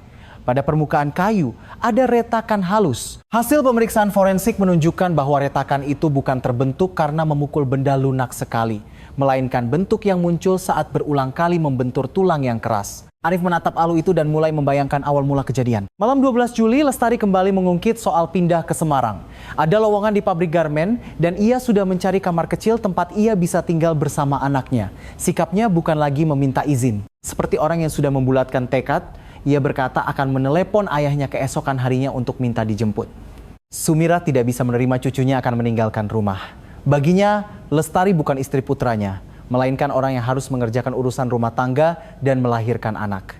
Pada permukaan kayu, ada retakan halus. Hasil pemeriksaan forensik menunjukkan bahwa retakan itu bukan terbentuk karena memukul benda lunak sekali, melainkan bentuk yang muncul saat berulang kali membentur tulang yang keras. Arif menatap Alu itu dan mulai membayangkan awal mula kejadian. Malam 12 Juli, Lestari kembali mengungkit soal pindah ke Semarang. Ada lowongan di pabrik garmen dan ia sudah mencari kamar kecil tempat ia bisa tinggal bersama anaknya. Sikapnya bukan lagi meminta izin. Seperti orang yang sudah membulatkan tekad, ia berkata akan menelepon ayahnya keesokan harinya untuk minta dijemput. Sumirah tidak bisa menerima cucunya akan meninggalkan rumah. Baginya, Lestari bukan istri putranya, melainkan orang yang harus mengerjakan urusan rumah tangga dan melahirkan anak.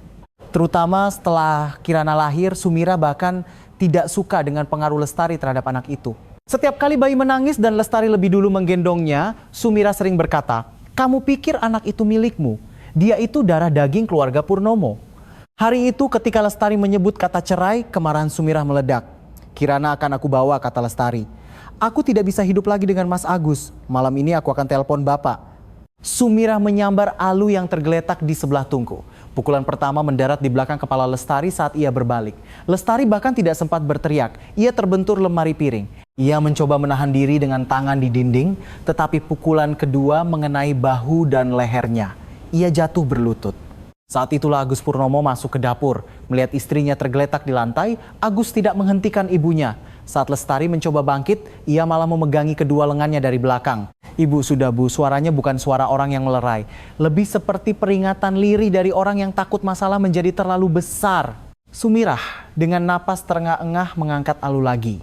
Terutama setelah Kirana lahir, Sumirah bahkan tidak suka dengan pengaruh Lestari terhadap anak itu. Setiap kali bayi menangis dan Lestari lebih dulu menggendongnya, Sumirah sering berkata, "Kamu pikir anak itu milikmu? Dia itu darah daging keluarga Purnomo." Hari itu ketika Lestari menyebut kata cerai, kemarahan Sumirah meledak. "Kirana akan aku bawa," kata Lestari. "Aku tidak bisa hidup lagi dengan Mas Agus. Malam ini aku akan telepon Bapak." Sumirah menyambar Alu yang tergeletak di sebelah tungku. Pukulan pertama mendarat di belakang kepala Lestari saat ia berbalik. Lestari bahkan tidak sempat berteriak. Ia terbentur lemari piring. Ia mencoba menahan diri dengan tangan di dinding, tetapi pukulan kedua mengenai bahu dan lehernya. Ia jatuh berlutut. Saat itulah Agus Purnomo masuk ke dapur. Melihat istrinya tergeletak di lantai, Agus tidak menghentikan ibunya. Saat Lestari mencoba bangkit, ia malah memegangi kedua lengannya dari belakang. "Ibu, sudah Bu, suaranya bukan suara orang yang melerai. Lebih seperti peringatan lirih dari orang yang takut masalah menjadi terlalu besar." Sumirah dengan napas terengah-engah mengangkat Alu lagi.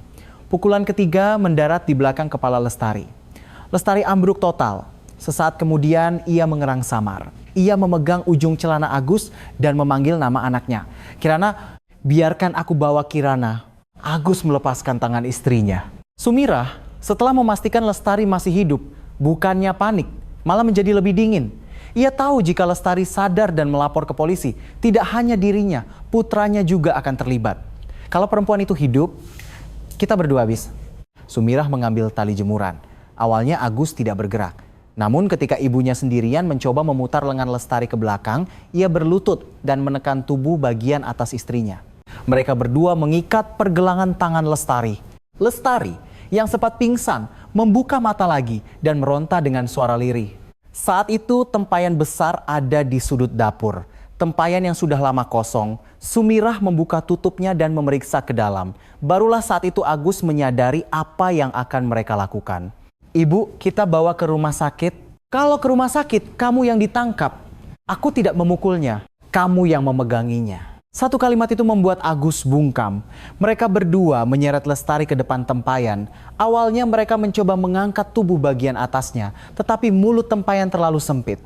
Pukulan ketiga mendarat di belakang kepala Lestari. Lestari ambruk total. Sesaat kemudian ia mengerang samar. Ia memegang ujung celana Agus dan memanggil nama anaknya. "Kirana, biarkan aku bawa Kirana." Agus melepaskan tangan istrinya. Sumirah setelah memastikan Lestari masih hidup, bukannya panik, malah menjadi lebih dingin. Ia tahu jika Lestari sadar dan melapor ke polisi, tidak hanya dirinya, putranya juga akan terlibat. Kalau perempuan itu hidup, kita berdua habis. Sumirah mengambil tali jemuran. Awalnya Agus tidak bergerak. Namun ketika ibunya sendirian mencoba memutar lengan Lestari ke belakang, ia berlutut dan menekan tubuh bagian atas istrinya. Mereka berdua mengikat pergelangan tangan Lestari. Lestari yang sempat pingsan membuka mata lagi dan meronta dengan suara lirih. Saat itu tempayan besar ada di sudut dapur. Tempayan yang sudah lama kosong. Sumirah membuka tutupnya dan memeriksa ke dalam. Barulah saat itu Agus menyadari apa yang akan mereka lakukan. "Ibu, kita bawa ke rumah sakit." "Kalau ke rumah sakit, kamu yang ditangkap. Aku tidak memukulnya, kamu yang memeganginya." Satu kalimat itu membuat Agus bungkam. Mereka berdua menyeret Lestari ke depan tempayan. Awalnya mereka mencoba mengangkat tubuh bagian atasnya, tetapi mulut tempayan terlalu sempit.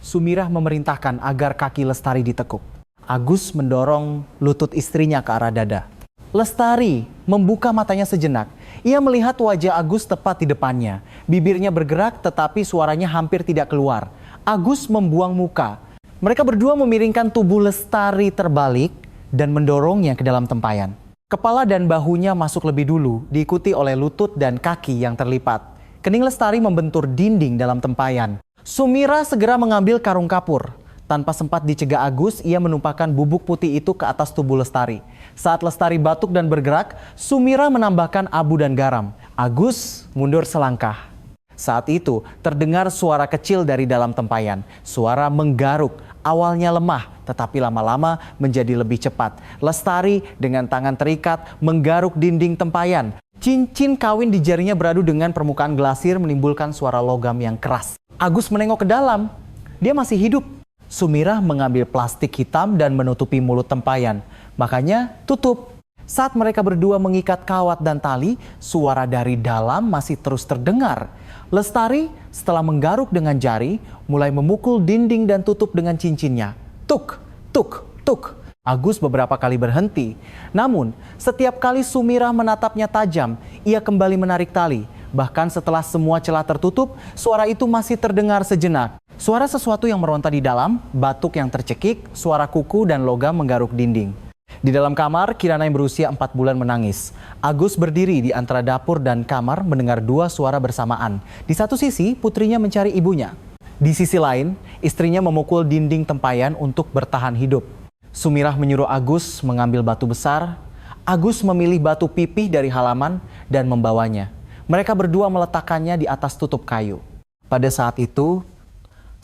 Sumirah memerintahkan agar kaki Lestari ditekuk. Agus mendorong lutut istrinya ke arah dada. Lestari membuka matanya sejenak. Ia melihat wajah Agus tepat di depannya. Bibirnya bergerak tetapi suaranya hampir tidak keluar. Agus membuang muka. Mereka berdua memiringkan tubuh Lestari terbalik dan mendorongnya ke dalam tempayan. Kepala dan bahunya masuk lebih dulu, diikuti oleh lutut dan kaki yang terlipat. Kening Lestari membentur dinding dalam tempayan. Sumirah segera mengambil karung kapur. Tanpa sempat dicegah Agus, ia menumpahkan bubuk putih itu ke atas tubuh Lestari. Saat Lestari batuk dan bergerak, Sumirah menambahkan abu dan garam. Agus mundur selangkah. Saat itu terdengar suara kecil dari dalam tempayan. Suara menggaruk, awalnya lemah tetapi lama-lama menjadi lebih cepat. Lestari dengan tangan terikat menggaruk dinding tempayan. Cincin kawin di jarinya beradu dengan permukaan glasir menimbulkan suara logam yang keras. Agus menengok ke dalam. Dia masih hidup. Sumirah mengambil plastik hitam dan menutupi mulut tempayan. Makanya tutup. Saat mereka berdua mengikat kawat dan tali, suara dari dalam masih terus terdengar. Lestari setelah menggaruk dengan jari, mulai memukul dinding dan tutup dengan cincinnya. Tuk, tuk, tuk. Agus beberapa kali berhenti. Namun, setiap kali Sumirah menatapnya tajam, ia kembali menarik tali. Bahkan setelah semua celah tertutup, suara itu masih terdengar sejenak. Suara sesuatu yang meronta di dalam, batuk yang tercekik, suara kuku dan logam menggaruk dinding. Di dalam kamar, Kirana yang berusia 4 bulan menangis. Agus berdiri di antara dapur dan kamar mendengar dua suara bersamaan. Di satu sisi, putrinya mencari ibunya. Di sisi lain, istrinya memukul dinding tempayan untuk bertahan hidup. Sumirah menyuruh Agus mengambil batu besar. Agus memilih batu pipih dari halaman dan membawanya. Mereka berdua meletakkannya di atas tutup kayu. Pada saat itu,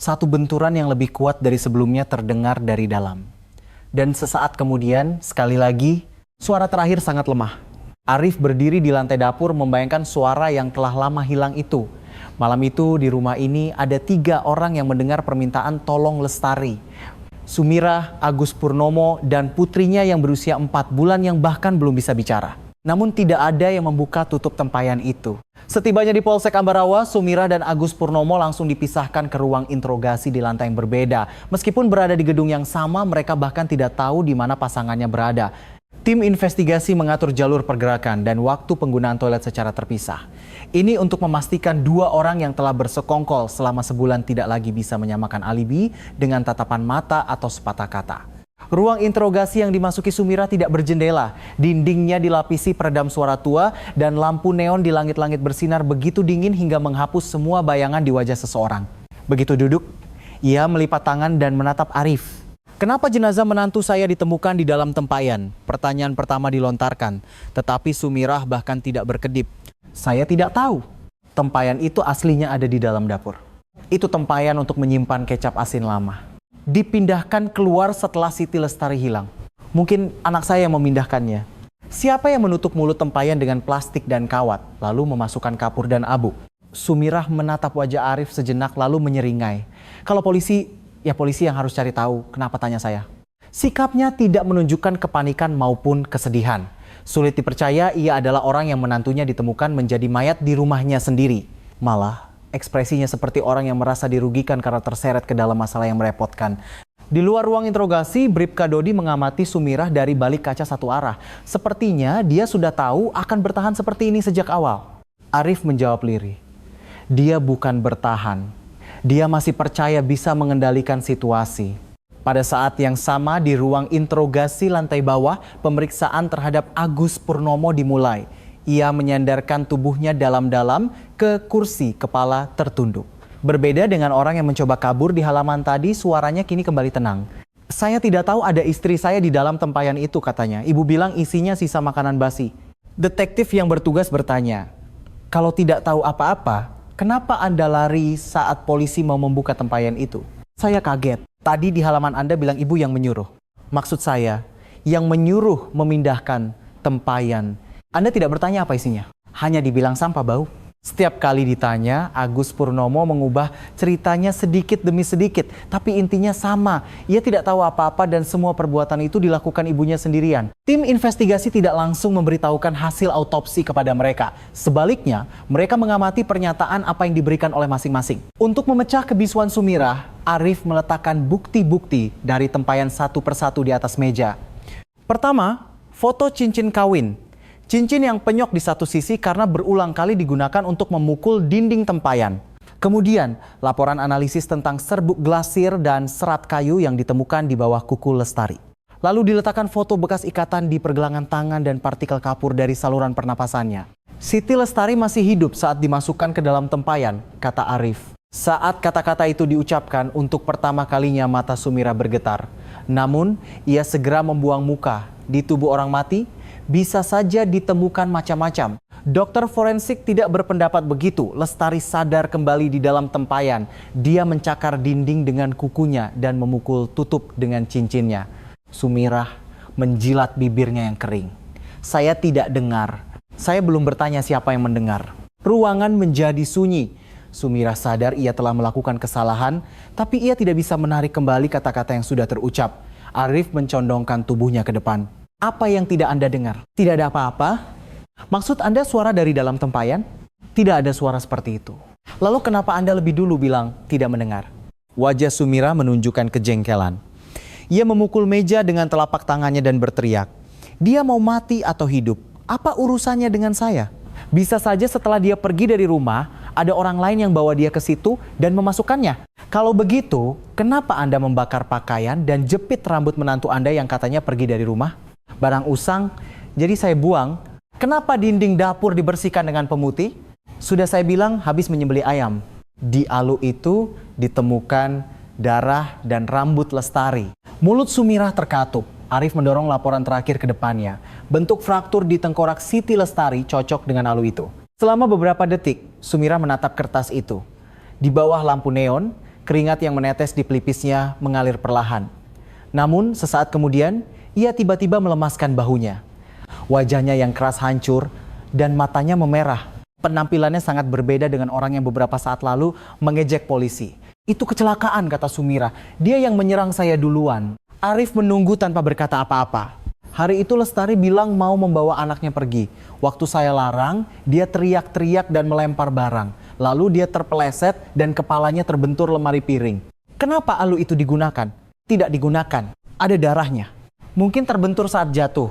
satu benturan yang lebih kuat dari sebelumnya terdengar dari dalam. Dan sesaat kemudian, sekali lagi, suara terakhir sangat lemah. Arif berdiri di lantai dapur membayangkan suara yang telah lama hilang itu. Malam itu di rumah ini ada 3 orang yang mendengar permintaan tolong Lestari. Sumirah, Agus Purnomo, dan putrinya yang berusia 4 bulan yang bahkan belum bisa bicara. Namun tidak ada yang membuka tutup tempayan itu. Setibanya di Polsek Ambarawa, Sumirah dan Agus Purnomo langsung dipisahkan ke ruang interogasi di lantai yang berbeda. Meskipun berada di gedung yang sama, mereka bahkan tidak tahu di mana pasangannya berada. Tim investigasi mengatur jalur pergerakan dan waktu penggunaan toilet secara terpisah. Ini untuk memastikan 2 orang yang telah bersekongkol selama sebulan tidak lagi bisa menyamakan alibi dengan tatapan mata atau sepatah kata. Ruang interogasi yang dimasuki Sumirah tidak berjendela. Dindingnya dilapisi peredam suara tua dan lampu neon di langit-langit bersinar begitu dingin hingga menghapus semua bayangan di wajah seseorang. Begitu duduk, ia melipat tangan dan menatap Arif. Kenapa jenazah menantu saya ditemukan di dalam tempayan? Pertanyaan pertama dilontarkan, tetapi Sumirah bahkan tidak berkedip. Saya tidak tahu. Tempayan itu aslinya ada di dalam dapur. Itu tempayan untuk menyimpan kecap asin lama. Dipindahkan keluar setelah Siti Lestari hilang. Mungkin anak saya yang memindahkannya. Siapa yang menutup mulut tempayan dengan plastik dan kawat, lalu memasukkan kapur dan abu? Sumirah menatap wajah Arif sejenak lalu menyeringai. Kalau polisi, ya polisi yang harus cari tahu, kenapa tanya saya? Sikapnya tidak menunjukkan kepanikan maupun kesedihan. Sulit dipercaya ia adalah orang yang menantunya ditemukan menjadi mayat di rumahnya sendiri. Malah, ekspresinya seperti orang yang merasa dirugikan karena terseret ke dalam masalah yang merepotkan. Di luar ruang interogasi, Bribka Dodi mengamati Sumirah dari balik kaca satu arah. Sepertinya dia sudah tahu akan bertahan seperti ini sejak awal. Arif menjawab lirih. Dia bukan bertahan. Dia masih percaya bisa mengendalikan situasi. Pada saat yang sama di ruang interogasi lantai bawah, pemeriksaan terhadap Agus Purnomo dimulai. Ia menyandarkan tubuhnya dalam-dalam ke kursi kepala tertunduk. Berbeda dengan orang yang mencoba kabur di halaman tadi, suaranya kini kembali tenang. Saya tidak tahu ada istri saya di dalam tempayan itu, katanya. Ibu bilang isinya sisa makanan basi. Detektif yang bertugas bertanya, kalau tidak tahu apa-apa, kenapa Anda lari saat polisi mau membuka tempayan itu? Saya kaget. Tadi di halaman Anda bilang ibu yang menyuruh. Maksud saya, yang menyuruh memindahkan tempayan. Anda tidak bertanya apa isinya. Hanya dibilang sampah bau. Setiap kali ditanya, Agus Purnomo mengubah ceritanya sedikit demi sedikit. Tapi intinya sama. Ia tidak tahu apa-apa dan semua perbuatan itu dilakukan ibunya sendirian. Tim investigasi tidak langsung memberitahukan hasil autopsi kepada mereka. Sebaliknya, mereka mengamati pernyataan apa yang diberikan oleh masing-masing. Untuk memecah kebisuan Sumirah, Arif meletakkan bukti-bukti dari tempayan satu persatu di atas meja. Pertama, foto cincin kawin. Cincin yang penyok di satu sisi karena berulang kali digunakan untuk memukul dinding tempayan. Kemudian, laporan analisis tentang serbuk glasir dan serat kayu yang ditemukan di bawah kuku Lestari. Lalu diletakkan foto bekas ikatan di pergelangan tangan dan partikel kapur dari saluran pernapasannya. Siti Lestari masih hidup saat dimasukkan ke dalam tempayan, kata Arif. Saat kata-kata itu diucapkan, untuk pertama kalinya mata Sumirah bergetar. Namun, ia segera membuang muka. Di tubuh orang mati, bisa saja ditemukan macam-macam. Dokter forensik tidak berpendapat begitu. Lestari sadar kembali di dalam tempayan. Dia mencakar dinding dengan kukunya dan memukul tutup dengan cincinnya. Sumirah menjilat bibirnya yang kering. Saya tidak dengar. Saya belum bertanya siapa yang mendengar. Ruangan menjadi sunyi. Sumirah sadar ia telah melakukan kesalahan, tapi ia tidak bisa menarik kembali kata-kata yang sudah terucap. Arif mencondongkan tubuhnya ke depan. Apa yang tidak Anda dengar? Tidak ada apa-apa? Maksud Anda suara dari dalam tempayan? Tidak ada suara seperti itu. Lalu kenapa Anda lebih dulu bilang tidak mendengar? Wajah Sumirah menunjukkan kejengkelan. Ia memukul meja dengan telapak tangannya dan berteriak. Dia mau mati atau hidup? Apa urusannya dengan saya? Bisa saja setelah dia pergi dari rumah, ada orang lain yang bawa dia ke situ dan memasukkannya. Kalau begitu, kenapa Anda membakar pakaian dan jepit rambut menantu Anda yang katanya pergi dari rumah? Barang usang, jadi saya buang. Kenapa dinding dapur dibersihkan dengan pemutih? Sudah saya bilang habis menyembelih ayam. Di alu itu ditemukan darah dan rambut Lestari. Mulut Sumirah terkatup. Arif mendorong laporan terakhir ke depannya. Bentuk fraktur di tengkorak Siti Lestari cocok dengan alu itu. Selama beberapa detik, Sumirah menatap kertas itu. Di bawah lampu neon, keringat yang menetes di pelipisnya mengalir perlahan. Namun sesaat kemudian, ia tiba-tiba melemaskan bahunya. Wajahnya yang keras hancur dan matanya memerah. Penampilannya sangat berbeda dengan orang yang beberapa saat lalu mengejek polisi. Itu kecelakaan, kata Sumira. Dia yang menyerang saya duluan. Arif menunggu tanpa berkata apa-apa. Hari itu Lestari bilang mau membawa anaknya pergi. Waktu saya larang, dia teriak-teriak dan melempar barang. Lalu dia terpeleset dan kepalanya terbentur lemari piring. Kenapa alu itu digunakan? Tidak digunakan. Ada darahnya. Mungkin terbentur saat jatuh.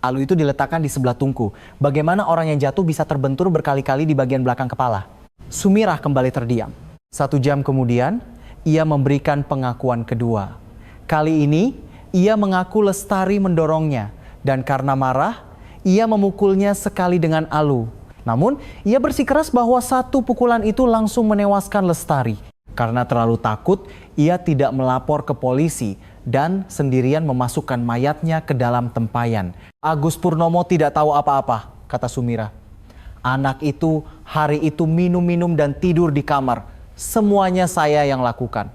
Alu itu diletakkan di sebelah tungku. Bagaimana orang yang jatuh bisa terbentur berkali-kali di bagian belakang kepala? Sumirah kembali terdiam. 1 jam kemudian, ia memberikan pengakuan kedua. Kali ini, ia mengaku Lestari mendorongnya. Dan karena marah, ia memukulnya sekali dengan alu. Namun, ia bersikeras bahwa satu pukulan itu langsung menewaskan Lestari. Karena terlalu takut, ia tidak melapor ke polisi dan sendirian memasukkan mayatnya ke dalam tempayan. Agus Purnomo tidak tahu apa-apa, kata Sumira. Anak itu hari itu minum-minum dan tidur di kamar. Semuanya saya yang lakukan.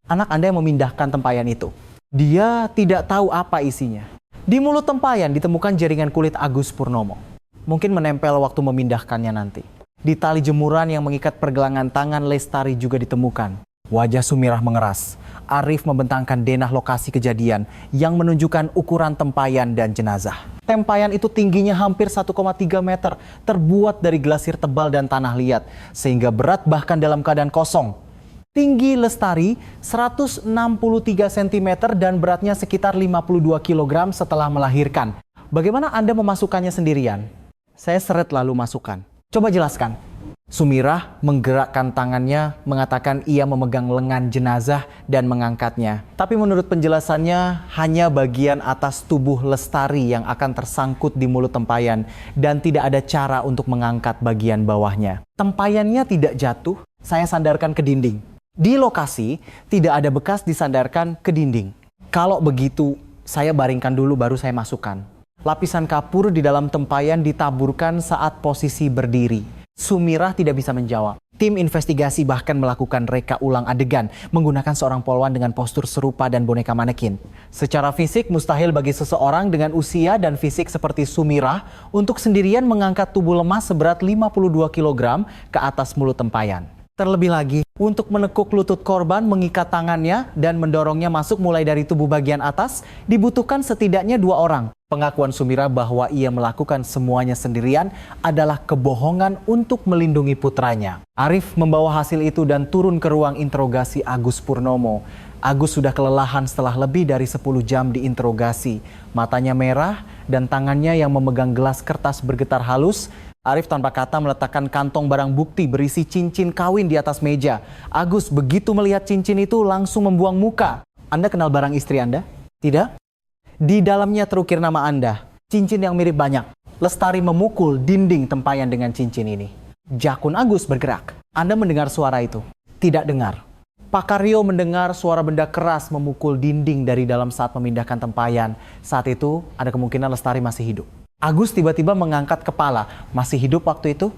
Anak Anda yang memindahkan tempayan itu. Dia tidak tahu apa isinya. Di mulut tempayan ditemukan jaringan kulit Agus Purnomo. Mungkin menempel waktu memindahkannya nanti. Di tali jemuran yang mengikat pergelangan tangan Lestari juga ditemukan. Wajah Sumirah mengeras. Arif membentangkan denah lokasi kejadian yang menunjukkan ukuran tempayan dan jenazah. Tempayan itu tingginya hampir 1,3 meter, terbuat dari glasir tebal dan tanah liat, sehingga berat bahkan dalam keadaan kosong. Tinggi Lestari 163 cm dan beratnya sekitar 52 kg setelah melahirkan. Bagaimana Anda memasukkannya sendirian? Saya seret lalu masukkan. Coba jelaskan. Sumirah menggerakkan tangannya, mengatakan ia memegang lengan jenazah dan mengangkatnya. Tapi menurut penjelasannya, hanya bagian atas tubuh Lestari yang akan tersangkut di mulut tempayan dan tidak ada cara untuk mengangkat bagian bawahnya. Tempayannya tidak jatuh, saya sandarkan ke dinding. Di lokasi, tidak ada bekas disandarkan ke dinding. Kalau begitu, saya baringkan dulu baru saya masukkan. Lapisan kapur di dalam tempayan ditaburkan saat posisi berdiri. Sumirah tidak bisa menjawab. Tim investigasi bahkan melakukan reka ulang adegan menggunakan seorang polwan dengan postur serupa dan boneka manekin. Secara fisik mustahil bagi seseorang dengan usia dan fisik seperti Sumirah untuk sendirian mengangkat tubuh lemas seberat 52 kg ke atas mulut tempayan. Terlebih lagi, untuk menekuk lutut korban, mengikat tangannya, dan mendorongnya masuk mulai dari tubuh bagian atas, dibutuhkan setidaknya 2 orang. Pengakuan Sumirah bahwa ia melakukan semuanya sendirian adalah kebohongan untuk melindungi putranya. Arif membawa hasil itu dan turun ke ruang interogasi Agus Purnomo. Agus sudah kelelahan setelah lebih dari 10 jam diinterogasi. Matanya merah dan tangannya yang memegang gelas kertas bergetar halus. Arif tanpa kata meletakkan kantong barang bukti berisi cincin kawin di atas meja. Agus begitu melihat cincin itu langsung membuang muka. Anda kenal barang istri Anda? Tidak? Di dalamnya terukir nama Anda. Cincin yang mirip banyak. Lestari memukul dinding tempayan dengan cincin ini. Jakun Agus bergerak. Anda mendengar suara itu? Tidak dengar. Pak Karyo mendengar suara benda keras memukul dinding dari dalam saat memindahkan tempayan. Saat itu ada kemungkinan Lestari masih hidup. Agus tiba-tiba mengangkat kepala. Masih hidup waktu itu?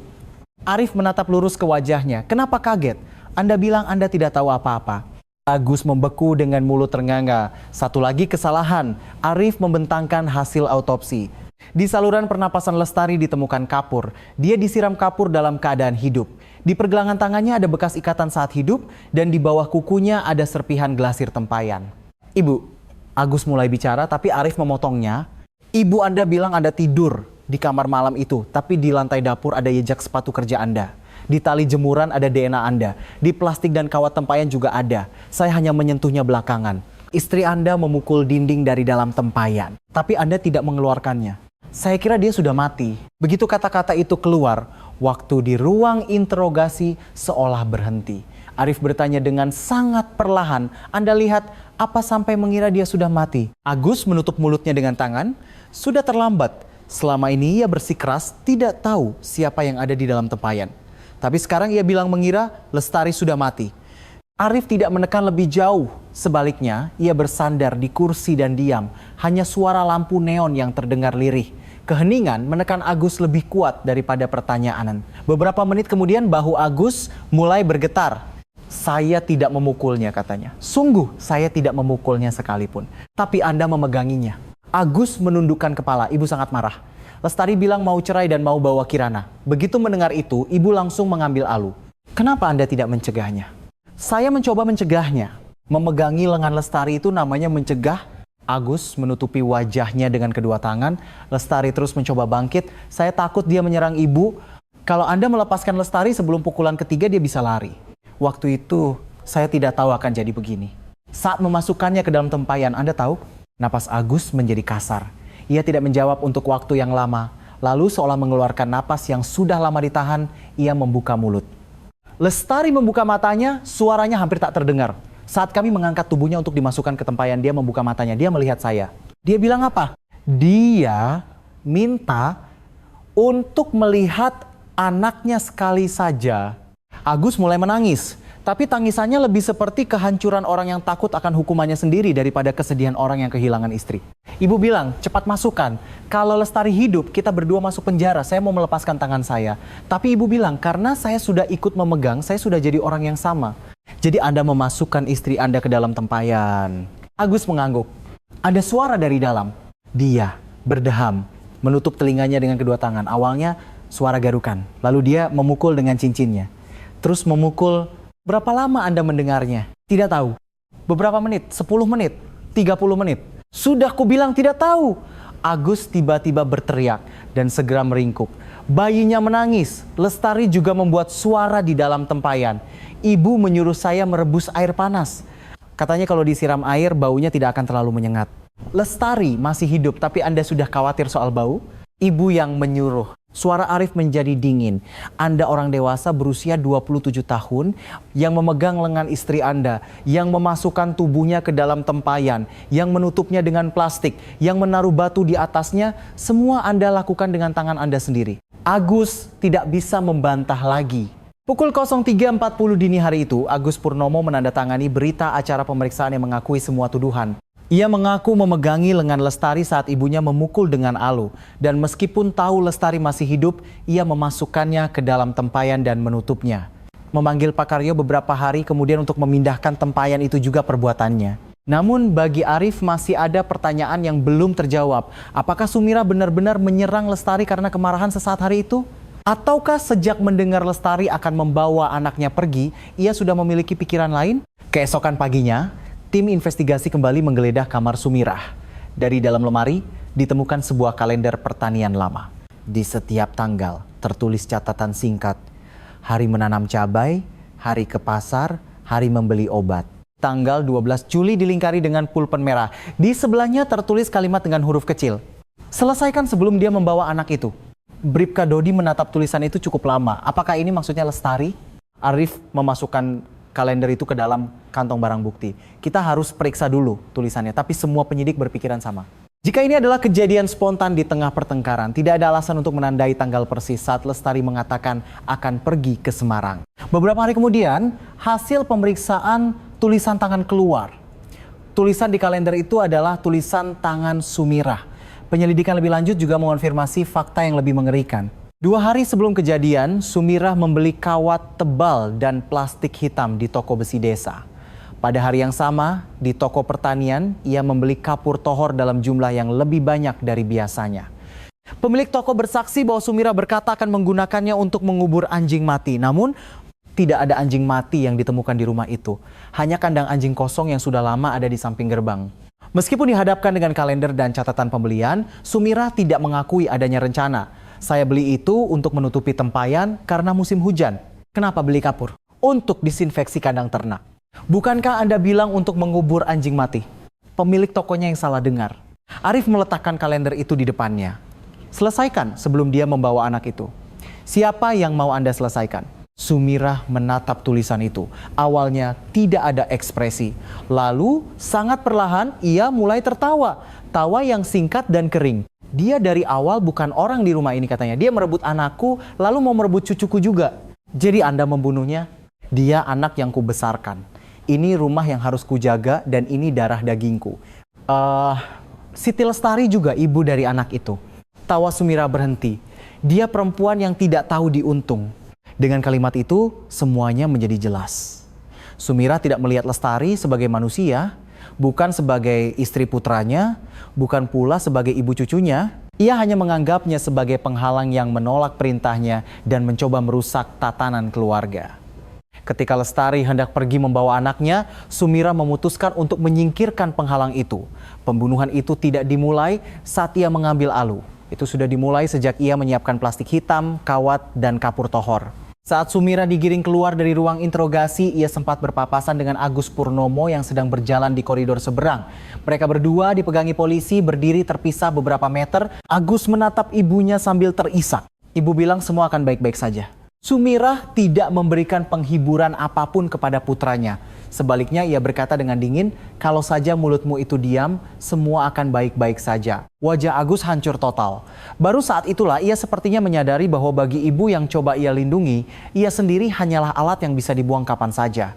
Arif menatap lurus ke wajahnya. Kenapa kaget? Anda bilang Anda tidak tahu apa-apa. Agus membeku dengan mulut ternganga. Satu lagi kesalahan. Arif membentangkan hasil autopsi. Di saluran pernapasan Lestari ditemukan kapur. Dia disiram kapur dalam keadaan hidup. Di pergelangan tangannya ada bekas ikatan saat hidup dan di bawah kukunya ada serpihan glasir tempayan. Ibu, Agus mulai bicara tapi Arif memotongnya. Ibu Anda bilang Anda tidur di kamar malam itu, tapi di lantai dapur ada jejak sepatu kerja Anda. Di tali jemuran ada DNA Anda. Di plastik dan kawat tempayan juga ada. Saya hanya menyentuhnya belakangan. Istri Anda memukul dinding dari dalam tempayan, tapi Anda tidak mengeluarkannya. Saya kira dia sudah mati. Begitu kata-kata itu keluar, waktu di ruang interogasi seolah berhenti. Arif bertanya dengan sangat perlahan, Anda lihat apa sampai mengira dia sudah mati? Agus menutup mulutnya dengan tangan. Sudah terlambat. Selama ini ia bersikeras tidak tahu siapa yang ada di dalam tempayan. Tapi sekarang ia bilang mengira Lestari sudah mati. Arif tidak menekan lebih jauh. Sebaliknya, ia bersandar di kursi dan diam. Hanya suara lampu neon yang terdengar lirih. Keheningan menekan Agus lebih kuat daripada pertanyaan. Beberapa menit kemudian bahu Agus mulai bergetar. Saya tidak memukulnya katanya. Sungguh saya tidak memukulnya sekalipun. Tapi Anda memeganginya. Agus menundukkan kepala, ibu sangat marah. Lestari bilang mau cerai dan mau bawa Kirana. Begitu mendengar itu, ibu langsung mengambil Alu. Kenapa Anda tidak mencegahnya? Saya mencoba mencegahnya. Memegangi lengan Lestari itu namanya mencegah. Agus menutupi wajahnya dengan kedua tangan. Lestari terus mencoba bangkit. Saya takut dia menyerang ibu. Kalau Anda melepaskan Lestari sebelum pukulan ketiga, dia bisa lari. Waktu itu saya tidak tahu akan jadi begini. Saat memasukkannya ke dalam tempayan, Anda tahu? Napas Agus menjadi kasar. Ia tidak menjawab untuk waktu yang lama. Lalu seolah mengeluarkan napas yang sudah lama ditahan, ia membuka mulut. Lestari membuka matanya, suaranya hampir tak terdengar. Saat kami mengangkat tubuhnya untuk dimasukkan ke tempayan, dia membuka matanya. Dia melihat saya. Dia bilang apa? Dia minta untuk melihat anaknya sekali saja. Agus mulai menangis. Tapi tangisannya lebih seperti kehancuran orang yang takut akan hukumannya sendiri daripada kesedihan orang yang kehilangan istri. Ibu bilang, cepat masukkan. Kalau Lestari hidup, kita berdua masuk penjara. Saya mau melepaskan tangan saya. Tapi ibu bilang, karena saya sudah ikut memegang, saya sudah jadi orang yang sama. Jadi Anda memasukkan istri Anda ke dalam tempayan. Agus mengangguk. Ada suara dari dalam. Dia berdeham, menutup telinganya dengan kedua tangan. Awalnya suara garukan. Lalu dia memukul dengan cincinnya. Terus memukul. Berapa lama Anda mendengarnya? Tidak tahu. Beberapa menit, 10 menit, 30 menit. Sudah kubilang tidak tahu. Agus tiba-tiba berteriak dan segera meringkuk. Bayinya menangis. Lestari juga membuat suara di dalam tempayan. Ibu menyuruh saya merebus air panas. Katanya kalau disiram air, baunya tidak akan terlalu menyengat. Lestari masih hidup, tapi Anda sudah khawatir soal bau? Ibu yang menyuruh. Suara Arif menjadi dingin. Anda orang dewasa berusia 27 tahun yang memegang lengan istri Anda, yang memasukkan tubuhnya ke dalam tempayan, yang menutupnya dengan plastik, yang menaruh batu di atasnya, semua Anda lakukan dengan tangan Anda sendiri. Agus tidak bisa membantah lagi. Pukul 03.40 dini hari itu, Agus Purnomo menandatangani berita acara pemeriksaan yang mengakui semua tuduhan. Ia mengaku memegangi lengan Lestari saat ibunya memukul dengan Alu. Dan meskipun tahu Lestari masih hidup, ia memasukkannya ke dalam tempayan dan menutupnya. Memanggil Pak Karyo beberapa hari kemudian untuk memindahkan tempayan itu juga perbuatannya. Namun bagi Arif masih ada pertanyaan yang belum terjawab. Apakah Sumira benar-benar menyerang Lestari karena kemarahan sesaat hari itu? Ataukah sejak mendengar Lestari akan membawa anaknya pergi, ia sudah memiliki pikiran lain? Keesokan paginya, tim investigasi kembali menggeledah kamar Sumirah. Dari dalam lemari ditemukan sebuah kalender pertanian lama. Di setiap tanggal tertulis catatan singkat. Hari menanam cabai, hari ke pasar, hari membeli obat. Tanggal 12 Juli dilingkari dengan pulpen merah. Di sebelahnya tertulis kalimat dengan huruf kecil. Selesaikan sebelum dia membawa anak itu. Bribka Dodi menatap tulisan itu cukup lama. Apakah ini maksudnya Lestari? Arif memasukkan kalender itu ke dalam kantong barang bukti. Kita harus periksa dulu tulisannya, tapi semua penyidik berpikiran sama. Jika ini adalah kejadian spontan di tengah pertengkaran, tidak ada alasan untuk menandai tanggal persis saat Lestari mengatakan akan pergi ke Semarang. Beberapa hari kemudian, hasil pemeriksaan tulisan tangan keluar. Tulisan di kalender itu adalah tulisan tangan Sumirah. Penyelidikan lebih lanjut juga mengonfirmasi fakta yang lebih mengerikan. 2 hari sebelum kejadian, Sumirah membeli kawat tebal dan plastik hitam di toko besi desa. Pada hari yang sama, di toko pertanian, ia membeli kapur tohor dalam jumlah yang lebih banyak dari biasanya. Pemilik toko bersaksi bahwa Sumirah berkata akan menggunakannya untuk mengubur anjing mati. Namun, tidak ada anjing mati yang ditemukan di rumah itu. Hanya kandang anjing kosong yang sudah lama ada di samping gerbang. Meskipun dihadapkan dengan kalender dan catatan pembelian, Sumirah tidak mengakui adanya rencana. Saya beli itu untuk menutupi tempayan karena musim hujan. Kenapa beli kapur? Untuk disinfeksi kandang ternak. Bukankah Anda bilang untuk mengubur anjing mati? Pemilik tokonya yang salah dengar. Arif meletakkan kalender itu di depannya. Selesaikan sebelum dia membawa anak itu. Siapa yang mau Anda selesaikan? Sumirah menatap tulisan itu. Awalnya tidak ada ekspresi. Lalu sangat perlahan ia mulai tertawa. Tawa yang singkat dan kering. Dia dari awal bukan orang di rumah ini katanya. Dia merebut anakku lalu mau merebut cucuku juga. Jadi Anda membunuhnya? Dia anak yang kubesarkan. Ini rumah yang harus kujaga dan ini darah dagingku. Siti Lestari juga ibu dari anak itu. Tawa Sumirah berhenti. Dia perempuan yang tidak tahu diuntung. Dengan kalimat itu, semuanya menjadi jelas. Sumirah tidak melihat Lestari sebagai manusia, bukan sebagai istri putranya, bukan pula sebagai ibu cucunya. Ia hanya menganggapnya sebagai penghalang yang menolak perintahnya dan mencoba merusak tatanan keluarga. Ketika Lestari hendak pergi membawa anaknya, Sumirah memutuskan untuk menyingkirkan penghalang itu. Pembunuhan itu tidak dimulai saat ia mengambil alu. Itu sudah dimulai sejak ia menyiapkan plastik hitam, kawat, dan kapur tohor. Saat Sumirah digiring keluar dari ruang interogasi, ia sempat berpapasan dengan Agus Purnomo yang sedang berjalan di koridor seberang. Mereka berdua dipegangi polisi berdiri terpisah beberapa meter. Agus menatap ibunya sambil terisak. Ibu bilang semua akan baik-baik saja. Sumirah tidak memberikan penghiburan apapun kepada putranya. Sebaliknya ia berkata dengan dingin, kalau saja mulutmu itu diam, semua akan baik-baik saja. Wajah Agus hancur total. Baru saat itulah ia sepertinya menyadari bahwa bagi ibu yang coba ia lindungi, ia sendiri hanyalah alat yang bisa dibuang kapan saja.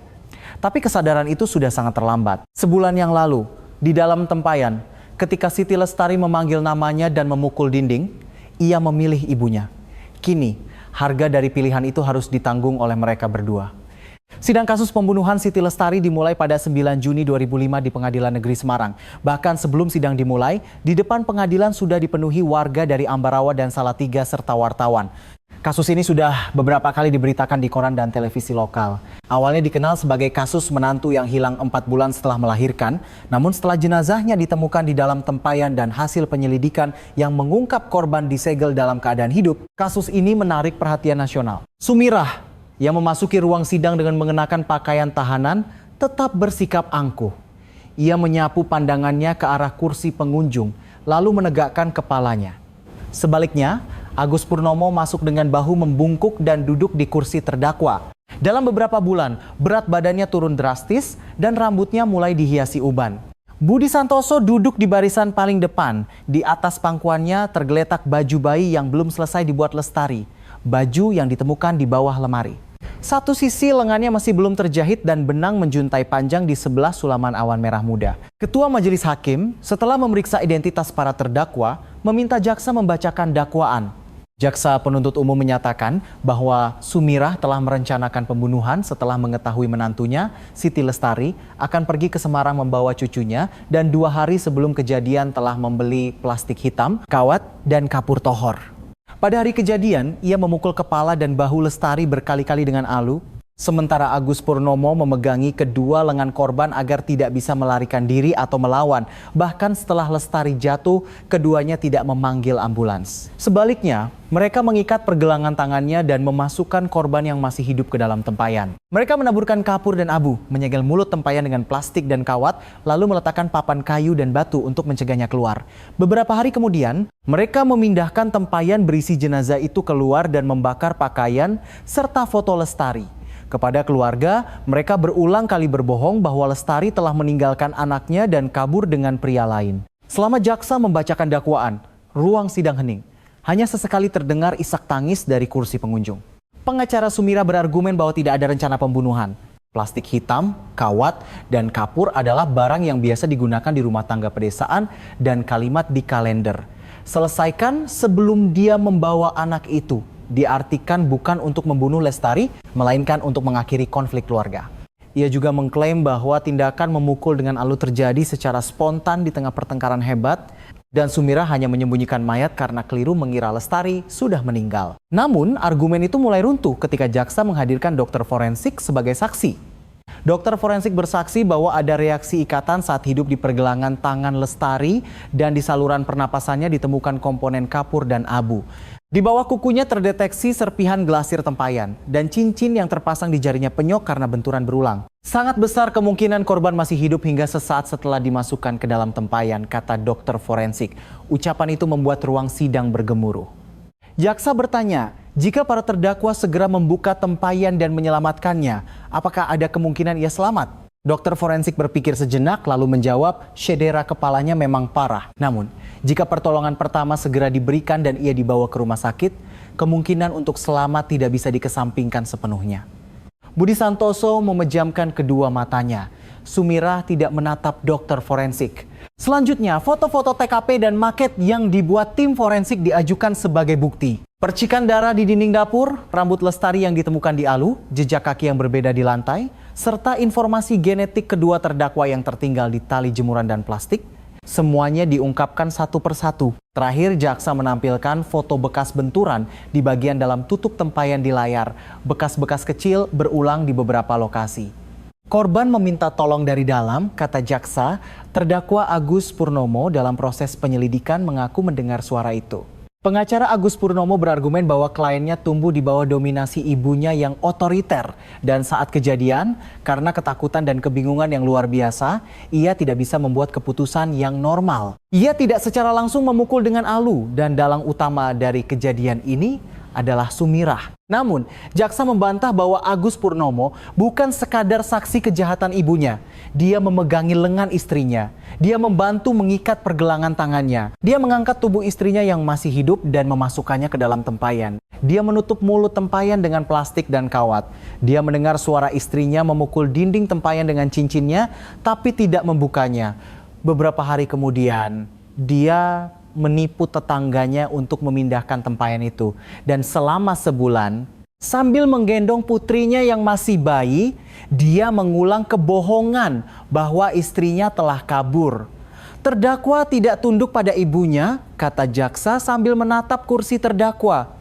Tapi kesadaran itu sudah sangat terlambat. Sebulan yang lalu, di dalam tempayan, ketika Siti Lestari memanggil namanya dan memukul dinding, ia memilih ibunya. Kini, harga dari pilihan itu harus ditanggung oleh mereka berdua. Sidang kasus pembunuhan Siti Lestari dimulai pada 9 Juni 2005 di Pengadilan Negeri Semarang. Bahkan sebelum sidang dimulai, di depan pengadilan sudah dipenuhi warga dari Ambarawa dan Salatiga serta wartawan. Kasus ini sudah beberapa kali diberitakan di koran dan televisi lokal. Awalnya dikenal sebagai kasus menantu yang hilang 4 bulan setelah melahirkan, namun setelah jenazahnya ditemukan di dalam tempayan dan hasil penyelidikan yang mengungkap korban disegel dalam keadaan hidup, kasus ini menarik perhatian nasional. Sumirah yang memasuki ruang sidang dengan mengenakan pakaian tahanan tetap bersikap angkuh. Ia menyapu pandangannya ke arah kursi pengunjung, lalu menegakkan kepalanya. Sebaliknya, Agus Purnomo masuk dengan bahu membungkuk dan duduk di kursi terdakwa. Dalam beberapa bulan, berat badannya turun drastis dan rambutnya mulai dihiasi uban. Budi Santoso duduk di barisan paling depan. Di atas pangkuannya tergeletak baju bayi yang belum selesai dibuat Lestari. Baju yang ditemukan di bawah lemari. Satu sisi lengannya masih belum terjahit dan benang menjuntai panjang di sebelah sulaman awan merah muda. Ketua Majelis Hakim setelah memeriksa identitas para terdakwa meminta jaksa membacakan dakwaan. Jaksa penuntut umum menyatakan bahwa Sumirah telah merencanakan pembunuhan setelah mengetahui menantunya, Siti Lestari, akan pergi ke Semarang membawa cucunya dan 2 hari sebelum kejadian telah membeli plastik hitam, kawat, dan kapur tohor. Pada hari kejadian, ia memukul kepala dan bahu Lestari berkali-kali dengan alu, sementara Agus Purnomo memegangi kedua lengan korban agar tidak bisa melarikan diri atau melawan. Bahkan setelah Lestari jatuh, keduanya tidak memanggil ambulans. Sebaliknya, mereka mengikat pergelangan tangannya dan memasukkan korban yang masih hidup ke dalam tempayan. Mereka menaburkan kapur dan abu, menyegel mulut tempayan dengan plastik dan kawat, lalu meletakkan papan kayu dan batu untuk mencegahnya keluar. Beberapa hari kemudian, mereka memindahkan tempayan berisi jenazah itu keluar dan membakar pakaian serta foto Lestari. Kepada keluarga, mereka berulang kali berbohong bahwa Lestari telah meninggalkan anaknya dan kabur dengan pria lain. Selama jaksa membacakan dakwaan, ruang sidang hening. Hanya sesekali terdengar isak tangis dari kursi pengunjung. Pengacara Sumirah berargumen bahwa tidak ada rencana pembunuhan. Plastik hitam, kawat, dan kapur adalah barang yang biasa digunakan di rumah tangga pedesaan dan kalimat di kalender. Selesaikan sebelum dia membawa anak itu. Diartikan bukan untuk membunuh Lestari, melainkan untuk mengakhiri konflik keluarga. Ia juga mengklaim bahwa tindakan memukul dengan alu terjadi secara spontan di tengah pertengkaran hebat, dan Sumirah hanya menyembunyikan mayat karena keliru mengira Lestari sudah meninggal. Namun, argumen itu mulai runtuh ketika jaksa menghadirkan dokter forensik sebagai saksi. Dokter forensik bersaksi bahwa ada reaksi ikatan saat hidup di pergelangan tangan Lestari dan di saluran pernapasannya ditemukan komponen kapur dan abu. Di bawah kukunya terdeteksi serpihan glasir tempayan dan cincin yang terpasang di jarinya penyok karena benturan berulang. Sangat besar kemungkinan korban masih hidup hingga sesaat setelah dimasukkan ke dalam tempayan, kata dokter forensik. Ucapan itu membuat ruang sidang bergemuruh. Jaksa bertanya, jika para terdakwa segera membuka tempayan dan menyelamatkannya, apakah ada kemungkinan ia selamat? Dokter forensik berpikir sejenak lalu menjawab, cedera kepalanya memang parah. Namun, jika pertolongan pertama segera diberikan dan ia dibawa ke rumah sakit, kemungkinan untuk selamat tidak bisa dikesampingkan sepenuhnya. Budi Santoso memejamkan kedua matanya. Sumirah tidak menatap dokter forensik. Selanjutnya, foto-foto TKP dan maket yang dibuat tim forensik diajukan sebagai bukti. Percikan darah di dinding dapur, rambut Lestari yang ditemukan di alu, jejak kaki yang berbeda di lantai, serta informasi genetik kedua terdakwa yang tertinggal di tali jemuran dan plastik, semuanya diungkapkan satu persatu. Terakhir, jaksa menampilkan foto bekas benturan di bagian dalam tutup tempayan di layar. Bekas-bekas kecil berulang di beberapa lokasi. Korban meminta tolong dari dalam, kata jaksa. Terdakwa Agus Purnomo dalam proses penyelidikan mengaku mendengar suara itu. Pengacara Agus Purnomo berargumen bahwa kliennya tumbuh di bawah dominasi ibunya yang otoriter. Dan saat kejadian, karena ketakutan dan kebingungan yang luar biasa, ia tidak bisa membuat keputusan yang normal. Ia tidak secara langsung memukul dengan alu, dan dalang utama dari kejadian ini adalah Sumirah. Namun, jaksa membantah bahwa Agus Purnomo bukan sekadar saksi kejahatan ibunya. Dia memegangi lengan istrinya. Dia membantu mengikat pergelangan tangannya. Dia mengangkat tubuh istrinya yang masih hidup dan memasukkannya ke dalam tempayan. Dia menutup mulut tempayan dengan plastik dan kawat. Dia mendengar suara istrinya memukul dinding tempayan dengan cincinnya, tapi tidak membukanya. Beberapa hari kemudian, dia menipu tetangganya untuk memindahkan tempayan itu. Dan selama sebulan, sambil menggendong putrinya yang masih bayi, dia mengulang kebohongan bahwa istrinya telah kabur. Terdakwa tidak tunduk pada ibunya, kata jaksa sambil menatap kursi terdakwa.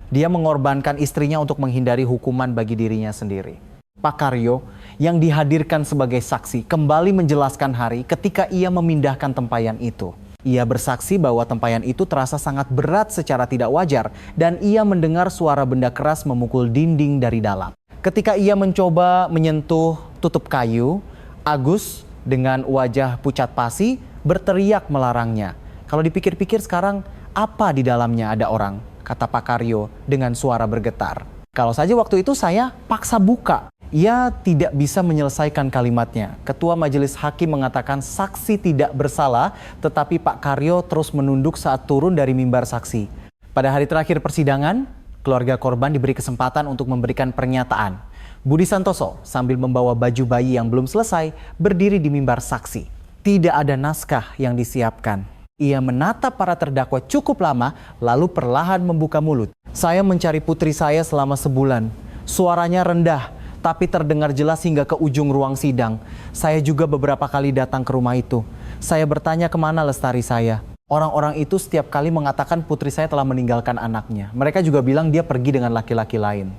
Dia mengorbankan istrinya untuk menghindari hukuman bagi dirinya sendiri. Pak Karyo yang dihadirkan sebagai saksi kembali menjelaskan hari ketika ia memindahkan tempayan itu. Ia bersaksi bahwa tempayan itu terasa sangat berat secara tidak wajar dan ia mendengar suara benda keras memukul dinding dari dalam. Ketika ia mencoba menyentuh tutup kayu, Agus dengan wajah pucat pasi berteriak melarangnya. Kalau dipikir-pikir sekarang, apa di dalamnya ada orang? Kata Pak Karyo dengan suara bergetar. Kalau saja waktu itu saya paksa buka. Ia tidak bisa menyelesaikan kalimatnya. Ketua Majelis Hakim mengatakan saksi tidak bersalah, tetapi Pak Karyo terus menunduk saat turun dari mimbar saksi. Pada hari terakhir persidangan, keluarga korban diberi kesempatan untuk memberikan pernyataan. Budi Santoso sambil membawa baju bayi yang belum selesai berdiri di mimbar saksi. Tidak ada naskah yang disiapkan. Ia menatap para terdakwa cukup lama, lalu perlahan membuka mulut. Saya mencari putri saya selama sebulan. Suaranya rendah, tapi terdengar jelas hingga ke ujung ruang sidang. Saya juga beberapa kali datang ke rumah itu. Saya bertanya kemana Lestari saya. Orang-orang itu setiap kali mengatakan putri saya telah meninggalkan anaknya. Mereka juga bilang dia pergi dengan laki-laki lain.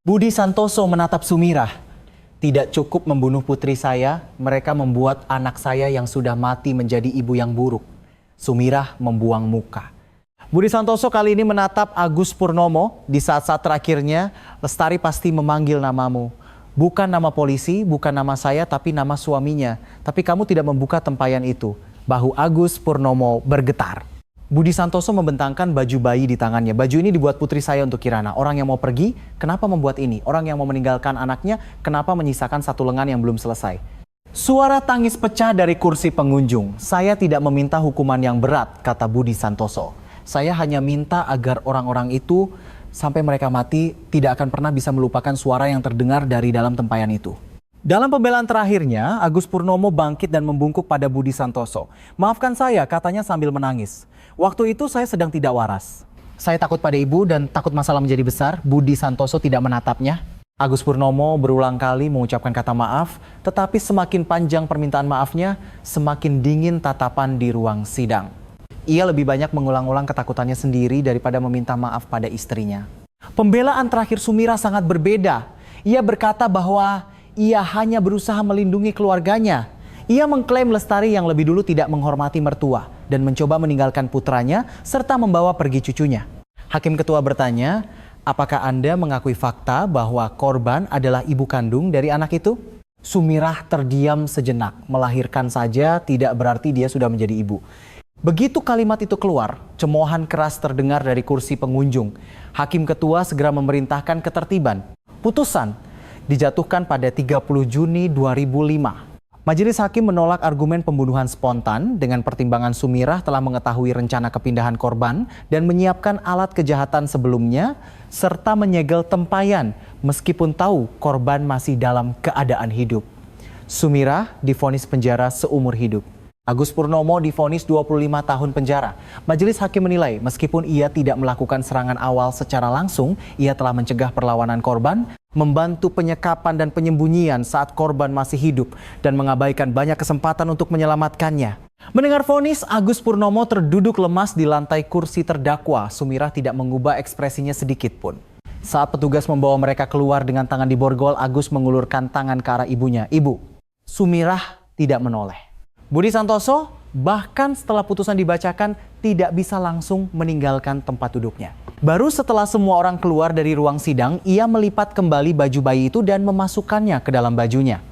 Budi Santoso menatap Sumirah. Tidak cukup membunuh putri saya, mereka membuat anak saya yang sudah mati menjadi ibu yang buruk. Sumirah membuang muka. Budi Santoso kali ini menatap Agus Purnomo. Di saat-saat terakhirnya, Lestari pasti memanggil namamu. Bukan nama polisi, bukan nama saya, tapi nama suaminya. Tapi kamu tidak membuka tempayan itu. Bahu Agus Purnomo bergetar. Budi Santoso membentangkan baju bayi di tangannya. Baju ini dibuat putri saya untuk Kirana. Orang yang mau pergi, kenapa membuat ini? Orang yang mau meninggalkan anaknya, kenapa menyisakan satu lengan yang belum selesai? Suara tangis pecah dari kursi pengunjung. Saya tidak meminta hukuman yang berat, kata Budi Santoso. Saya hanya minta agar orang-orang itu sampai mereka mati tidak akan pernah bisa melupakan suara yang terdengar dari dalam tempayan itu. Dalam pembelaan terakhirnya, Agus Purnomo bangkit dan membungkuk pada Budi Santoso. Maafkan saya, katanya sambil menangis. Waktu itu saya sedang tidak waras. Saya takut pada ibu dan takut masalah menjadi besar. Budi Santoso tidak menatapnya. Agus Purnomo berulang kali mengucapkan kata maaf, tetapi semakin panjang permintaan maafnya, semakin dingin tatapan di ruang sidang. Ia lebih banyak mengulang-ulang ketakutannya sendiri daripada meminta maaf pada istrinya. Pembelaan terakhir Sumirah sangat berbeda. Ia berkata bahwa ia hanya berusaha melindungi keluarganya. Ia mengklaim Lestari yang lebih dulu tidak menghormati mertua dan mencoba meninggalkan putranya serta membawa pergi cucunya. Hakim ketua bertanya, apakah Anda mengakui fakta bahwa korban adalah ibu kandung dari anak itu? Sumirah terdiam sejenak. Melahirkan saja tidak berarti dia sudah menjadi ibu. Begitu kalimat itu keluar, cemoohan keras terdengar dari kursi pengunjung. Hakim ketua segera memerintahkan ketertiban. Putusan dijatuhkan pada 30 Juni 2005. Majelis Hakim menolak argumen pembunuhan spontan dengan pertimbangan Sumirah telah mengetahui rencana kepindahan korban dan menyiapkan alat kejahatan sebelumnya serta menyegel tempayan meskipun tahu korban masih dalam keadaan hidup. Sumirah divonis penjara seumur hidup. Agus Purnomo divonis 25 tahun penjara. Majelis Hakim menilai meskipun ia tidak melakukan serangan awal secara langsung, ia telah mencegah perlawanan korban membantu penyekapan dan penyembunyian saat korban masih hidup, dan mengabaikan banyak kesempatan untuk menyelamatkannya. Mendengar vonis, Agus Purnomo terduduk lemas di lantai kursi terdakwa. Sumirah tidak mengubah ekspresinya sedikit pun. Saat petugas membawa mereka keluar dengan tangan di borgol, Agus mengulurkan tangan ke arah ibunya. "Ibu." Sumirah tidak menoleh. Budi Santoso bahkan setelah putusan dibacakan tidak bisa langsung meninggalkan tempat duduknya. Baru setelah semua orang keluar dari ruang sidang, ia melipat kembali baju bayi itu dan memasukkannya ke dalam bajunya.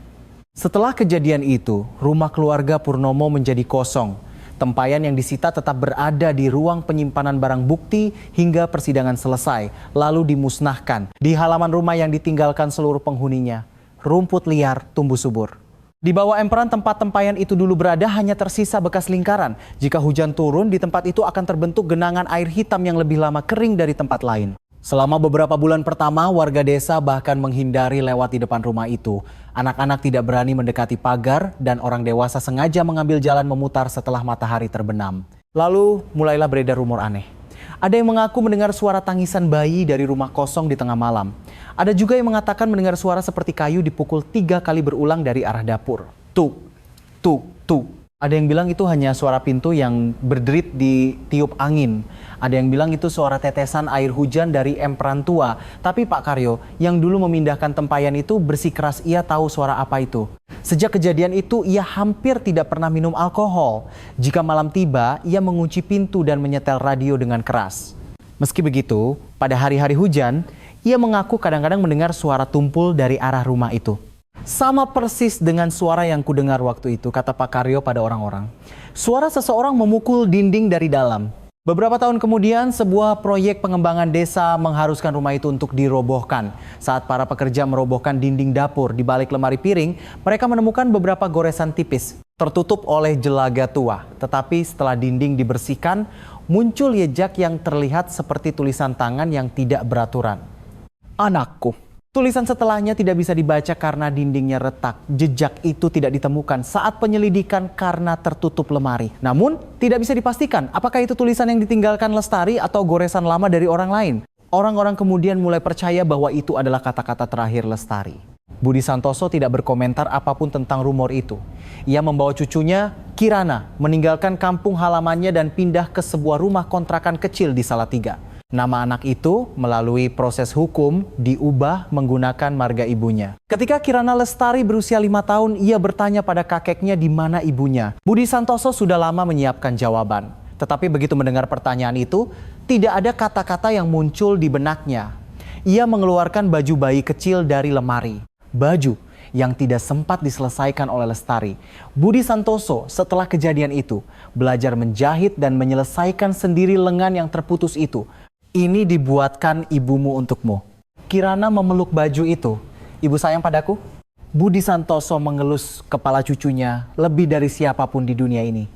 Setelah kejadian itu, rumah keluarga Purnomo menjadi kosong. Tempayan yang disita tetap berada di ruang penyimpanan barang bukti hingga persidangan selesai, lalu dimusnahkan. Di halaman rumah yang ditinggalkan seluruh penghuninya, rumput liar tumbuh subur. Di bawah emperan tempat tempayan itu dulu berada hanya tersisa bekas lingkaran. Jika hujan turun, di tempat itu akan terbentuk genangan air hitam yang lebih lama kering dari tempat lain. Selama beberapa bulan pertama, warga desa bahkan menghindari lewat di depan rumah itu. Anak-anak tidak berani mendekati pagar dan orang dewasa sengaja mengambil jalan memutar setelah matahari terbenam. Lalu mulailah beredar rumor aneh. Ada yang mengaku mendengar suara tangisan bayi dari rumah kosong di tengah malam. Ada juga yang mengatakan mendengar suara seperti kayu dipukul 3 kali berulang dari arah dapur. Tuk, tuk, tuk. Ada yang bilang itu hanya suara pintu yang berderit ditiup angin. Ada yang bilang itu suara tetesan air hujan dari emperan tua. Tapi Pak Karyo yang dulu memindahkan tempayan itu bersikeras ia tahu suara apa itu. Sejak kejadian itu ia hampir tidak pernah minum alkohol. Jika malam tiba, ia mengunci pintu dan menyetel radio dengan keras. Meski begitu, pada hari-hari hujan, ia mengaku kadang-kadang mendengar suara tumpul dari arah rumah itu. Sama persis dengan suara yang kudengar waktu itu, kata Pak Karyo pada orang-orang. Suara seseorang memukul dinding dari dalam. Beberapa tahun kemudian, sebuah proyek pengembangan desa mengharuskan rumah itu untuk dirobohkan. Saat para pekerja merobohkan dinding dapur di balik lemari piring, mereka menemukan beberapa goresan tipis, tertutup oleh jelaga tua. Tetapi setelah dinding dibersihkan, muncul jejak yang terlihat seperti tulisan tangan yang tidak beraturan. "Anakku." Tulisan setelahnya tidak bisa dibaca karena dindingnya retak. Jejak itu tidak ditemukan saat penyelidikan karena tertutup lemari. Namun, tidak bisa dipastikan apakah itu tulisan yang ditinggalkan Lestari atau goresan lama dari orang lain. Orang-orang kemudian mulai percaya bahwa itu adalah kata-kata terakhir Lestari. Budi Santoso tidak berkomentar apapun tentang rumor itu. Ia membawa cucunya, Kirana, meninggalkan kampung halamannya dan pindah ke sebuah rumah kontrakan kecil di Salatiga. Nama anak itu melalui proses hukum diubah menggunakan marga ibunya. Ketika Kirana Lestari berusia 5 tahun, ia bertanya pada kakeknya di mana ibunya. Budi Santoso sudah lama menyiapkan jawaban. Tetapi begitu mendengar pertanyaan itu, tidak ada kata-kata yang muncul di benaknya. Ia mengeluarkan baju bayi kecil dari lemari. Baju yang tidak sempat diselesaikan oleh Lestari. Budi Santoso setelah kejadian itu belajar menjahit dan menyelesaikan sendiri lengan yang terputus itu. "Ini dibuatkan ibumu untukmu." Kirana memeluk baju itu. "Ibu sayang padaku?" Budi Santoso mengelus kepala cucunya lebih dari siapapun di dunia ini.